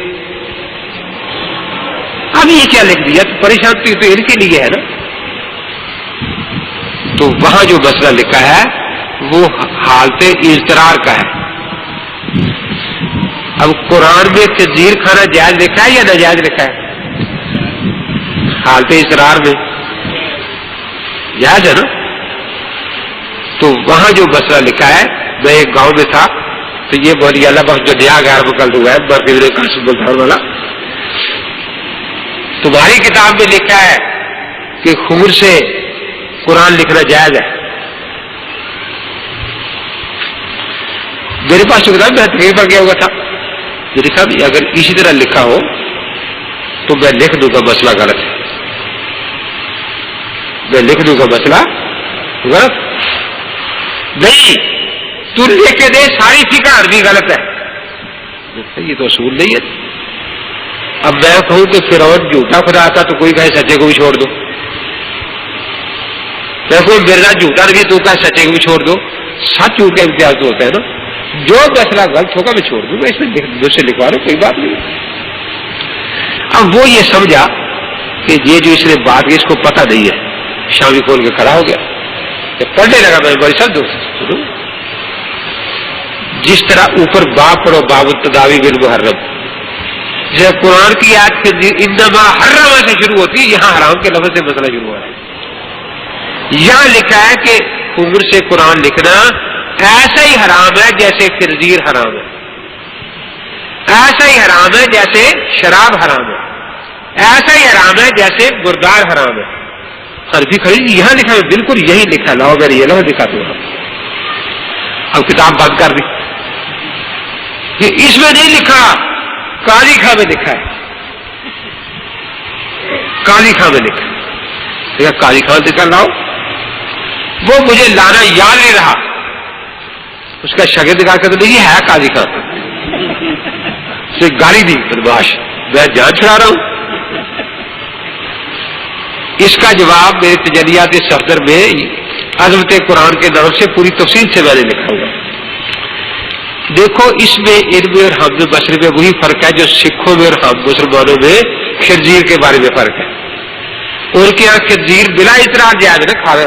اب یہ کیا لکھ دیا؟ پریشان تو ان کے لیے ہے نا. تو وہاں جو مسئلہ لکھا ہے وہ حالت اضطرار کا ہے. اب قرآن میں خنزیر کھانا جائز لکھا ہے یا ناجائز لکھا ہے؟ حالت اصرار میں یاد ہے نا. تو وہاں جو مسئلہ لکھا ہے، میں ایک گاؤں میں تھا تو یہ بولی اللہ بخش جو نیا غیر مقلد ہوا ہے برقی قاسم بلدان والا، تمہاری کتاب میں لکھا ہے کہ خمر سے قرآن لکھنا جائز ہے. میرے پاس جو کتاب میں تقریر پر گیا ہوا تھا، میں نے کہا اگر اسی طرح لکھا ہو تو میں لکھ دوں گا مسئلہ غلط ہے، میں لکھ دوں گا مسئلہ غلط نہیں، تو لکھ کے دے ساری فقہ عربی غلط ہے. یہ تو اصول نہیں ہے. اب میں کہوں کہ فرعون جھوٹا خدا تھا تو کوئی کہے سچے کو بھی چھوڑ دو، میں کہوں مرزا جھوٹا نہیں تو کہے سچے کو بھی چھوڑ دو. سچ جھوٹ کا امتیاز تو ہوتا ہے نا. جو مسئلہ غلط ہوگا میں چھوڑ دوں گا، اس میں دوسرے لکھوا رہا ہوں، کوئی بات نہیں. اب وہ یہ سمجھا کہ یہ جو اس نے بات کی اس کو پتہ نہیں ہے، شامی کھول کے کھڑا ہو گیا. پڑھنے لگا میں بڑی سب دوست، جس طرح اوپر باب پڑھو باب التداوی بالمحرم، جیسے قرآن کی آیت کے انما حرم سے شروع ہوتی ہے، یہاں حرام کے لفظ سے مسئلہ شروع ہو رہا ہے. یہاں لکھا ہے کہ عمر سے قرآن لکھنا ایسا ہی حرام ہے جیسے خنزیر حرام ہے، ایسا ہی حرام ہے جیسے شراب حرام ہے، ایسا ہی حرام ہے جیسے مردار حرام ہے. حنفی کھڑی یہاں لکھا ہے، بالکل یہی لکھا. لاؤ میں یہ لفظ دکھاتا ہوں. اب کتاب بند کر دی. یہ اس میں نہیں لکھا، قاضی خاں میں لکھا ہے، قاضی خاں میں لکھا ہے. قاضی خاں دکھا لاؤ. وہ مجھے لانا یاد نہیں رہا، اس کا شاگرد دکھا کے تو نہیں ہے قاضی خاں، اسے گالی دی بدماش، میں جان چھڑا رہا ہوں. اس کا جواب میرے تجلیات صفدر میں عظمت قرآن کے نام سے پوری تفصیل سے میں نے لکھا ہوا. دیکھو اس میں ان میں اور ہم میں بصری میں وہی فرق ہے جو سکھوں میں اور ہم مسلمانوں میں خنزیر کے بارے میں فرق ہے. ان کے یہاں خنزیر بلا اطراء جائز نہ کھانا،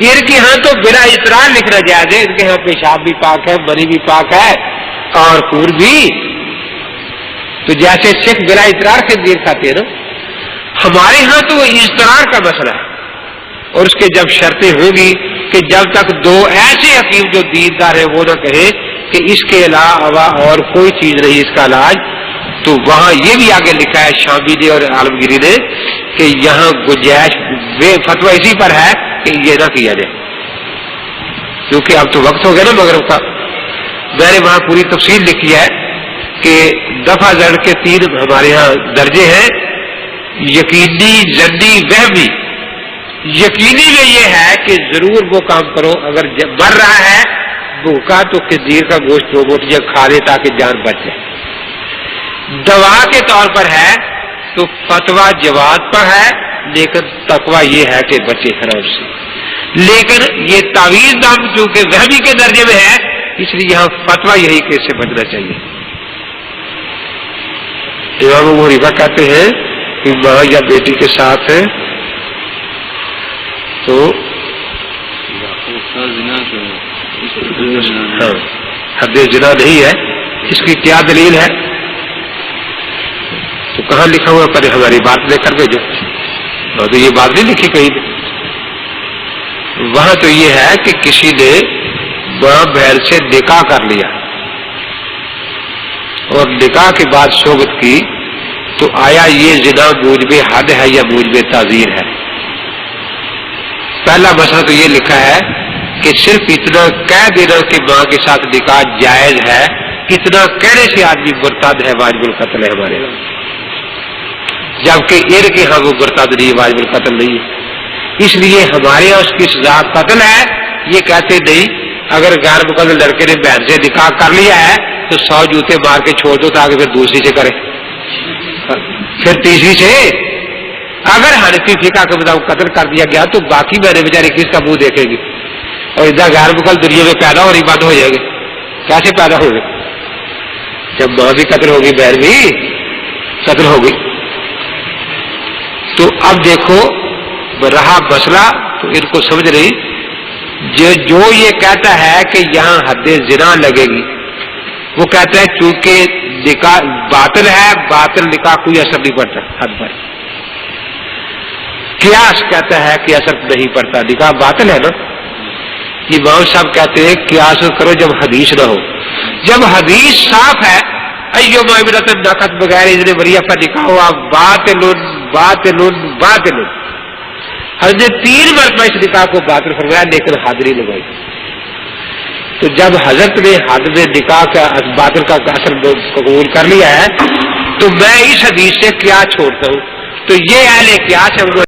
ان کے یہاں تو بلا اطراء لکھنا جائز ہے. ان کے یہاں پیشاب بھی پاک ہے، منی بھی پاک ہے اور خون بھی. تو جیسے سکھ بلا اطراء خنزیر کھاتے ہیں نا، ہمارے ہاں تو اضطرار کا مسئلہ ہے. اور اس کے جب شرطیں ہوگی کہ جب تک دو ایسے حکیم جو دیندار ہے وہ نہ کہے کہ اس کے علاوہ اور کوئی چیز نہیں اس کا علاج، تو وہاں یہ بھی آگے لکھا ہے شامی نے اور عالمگیری نے کہ یہاں گنجائش فتویٰ اسی پر ہے کہ یہ نہ کیا جائے، کیونکہ اب تو وقت ہو گیا نا مغرب کا. میں نے وہاں پوری تفصیل لکھی ہے کہ دفعہ زر کے 3 ہمارے ہاں درجے ہیں، یقینی، ظنی، وہمی. یقینی میں یہ ہے کہ ضرور وہ کام کرو، اگر مر رہا ہے بھوکا تو خنزیر کا گوشت 2 بوٹیاں کھا لے تاکہ جان بچ جائے. دوا کے طور پر ہے تو فتویٰ جواز پر ہے، لیکن تقویٰ یہ ہے کہ بچے حرام سے. لیکن یہ تعویذ نام چونکہ وہمی کے درجے میں ہے، اس لیے یہاں فتویٰ یہی کہ اس سے بچنا چاہیے. امام ابو حنیفہ کہتے ہیں کہ ماں یا بیٹی کے ساتھ ہے تو حد زنا نہیں ہے. اس کی کیا دلیل ہے؟ تو کہاں لکھا ہوا؟ پہلے ہماری بات لے کر بھیجو. تو یہ بات نہیں لکھی کہیں بھی. وہاں تو یہ ہے کہ کسی نے ماں بہن سے نکاح کر لیا اور نکاح کے بعد صحبت کی، تو آیا یہ زنا موجب حد ہے یا موجب تعزیر ہے؟ پہلا مسئلہ تو یہ لکھا ہے کہ صرف اتنا کہہ دینا کہ ماں کے ساتھ نکاح جائز ہے، اتنا کہنے سے آدمی مرتد ہے، واجب القتل ہے ہمارے یہاں. جبکہ ان کے ہاں وہ مرتد نہیں، واجب القتل نہیں ہے. اس لیے ہمارے یہاں اس کی سزا قتل ہے. یہ کہتے نہیں اگر غیر مقدر لڑکے نے بہن سے نکاح کر لیا ہے تو 100 جوتے مار کے چھوڑ دو تاکہ پھر دوسری سے کرے، پھر تیسری سے. اگر حنفی فقہ کے مطابق قتل کر دیا گیا تو باقی بہنیں بیچارے کس کا منہ دیکھیں گے؟ اور ادھر غیر مقدر دنیا میں پیدا ہونی بند ہو جائے گی. کیسے پیدا ہوگی؟ جب ماں بھی قتل ہوگی بہن بھی قتل ہوگی. تو اب دیکھو رہا مسئلہ تو ان کو سمجھ رہی جو یہ کہتا ہے کہ یہاں حد زنا لگے گی، وہ کہتا ہے چونکہ نکاح باطل ہے، باطل نکاح کوئی اثر نہیں پڑتا حد پر. قیاس کہتا ہے کہ اثر نہیں پڑتا، نکاح باطل ہے نا. امام صاحب کہتے ہیں قیاس کرو جب حدیث نہ ہو. جب حدیث صاف ہے ایما امرأۃ نکحت بغیر اذن ولی فنکاحها باطل باطل باطل. حضرت نے 3 مرتبہ اس نکاح کو باطل فرمایا لیکن حد نہیں لگائی. تو جب حضرت نے حد میں نکاح کا باطل کا اثر قبول کر لیا ہے تو میں اس حدیث سے کیا چھوڑتا ہوں. تو یہ اہل قیاس ہے.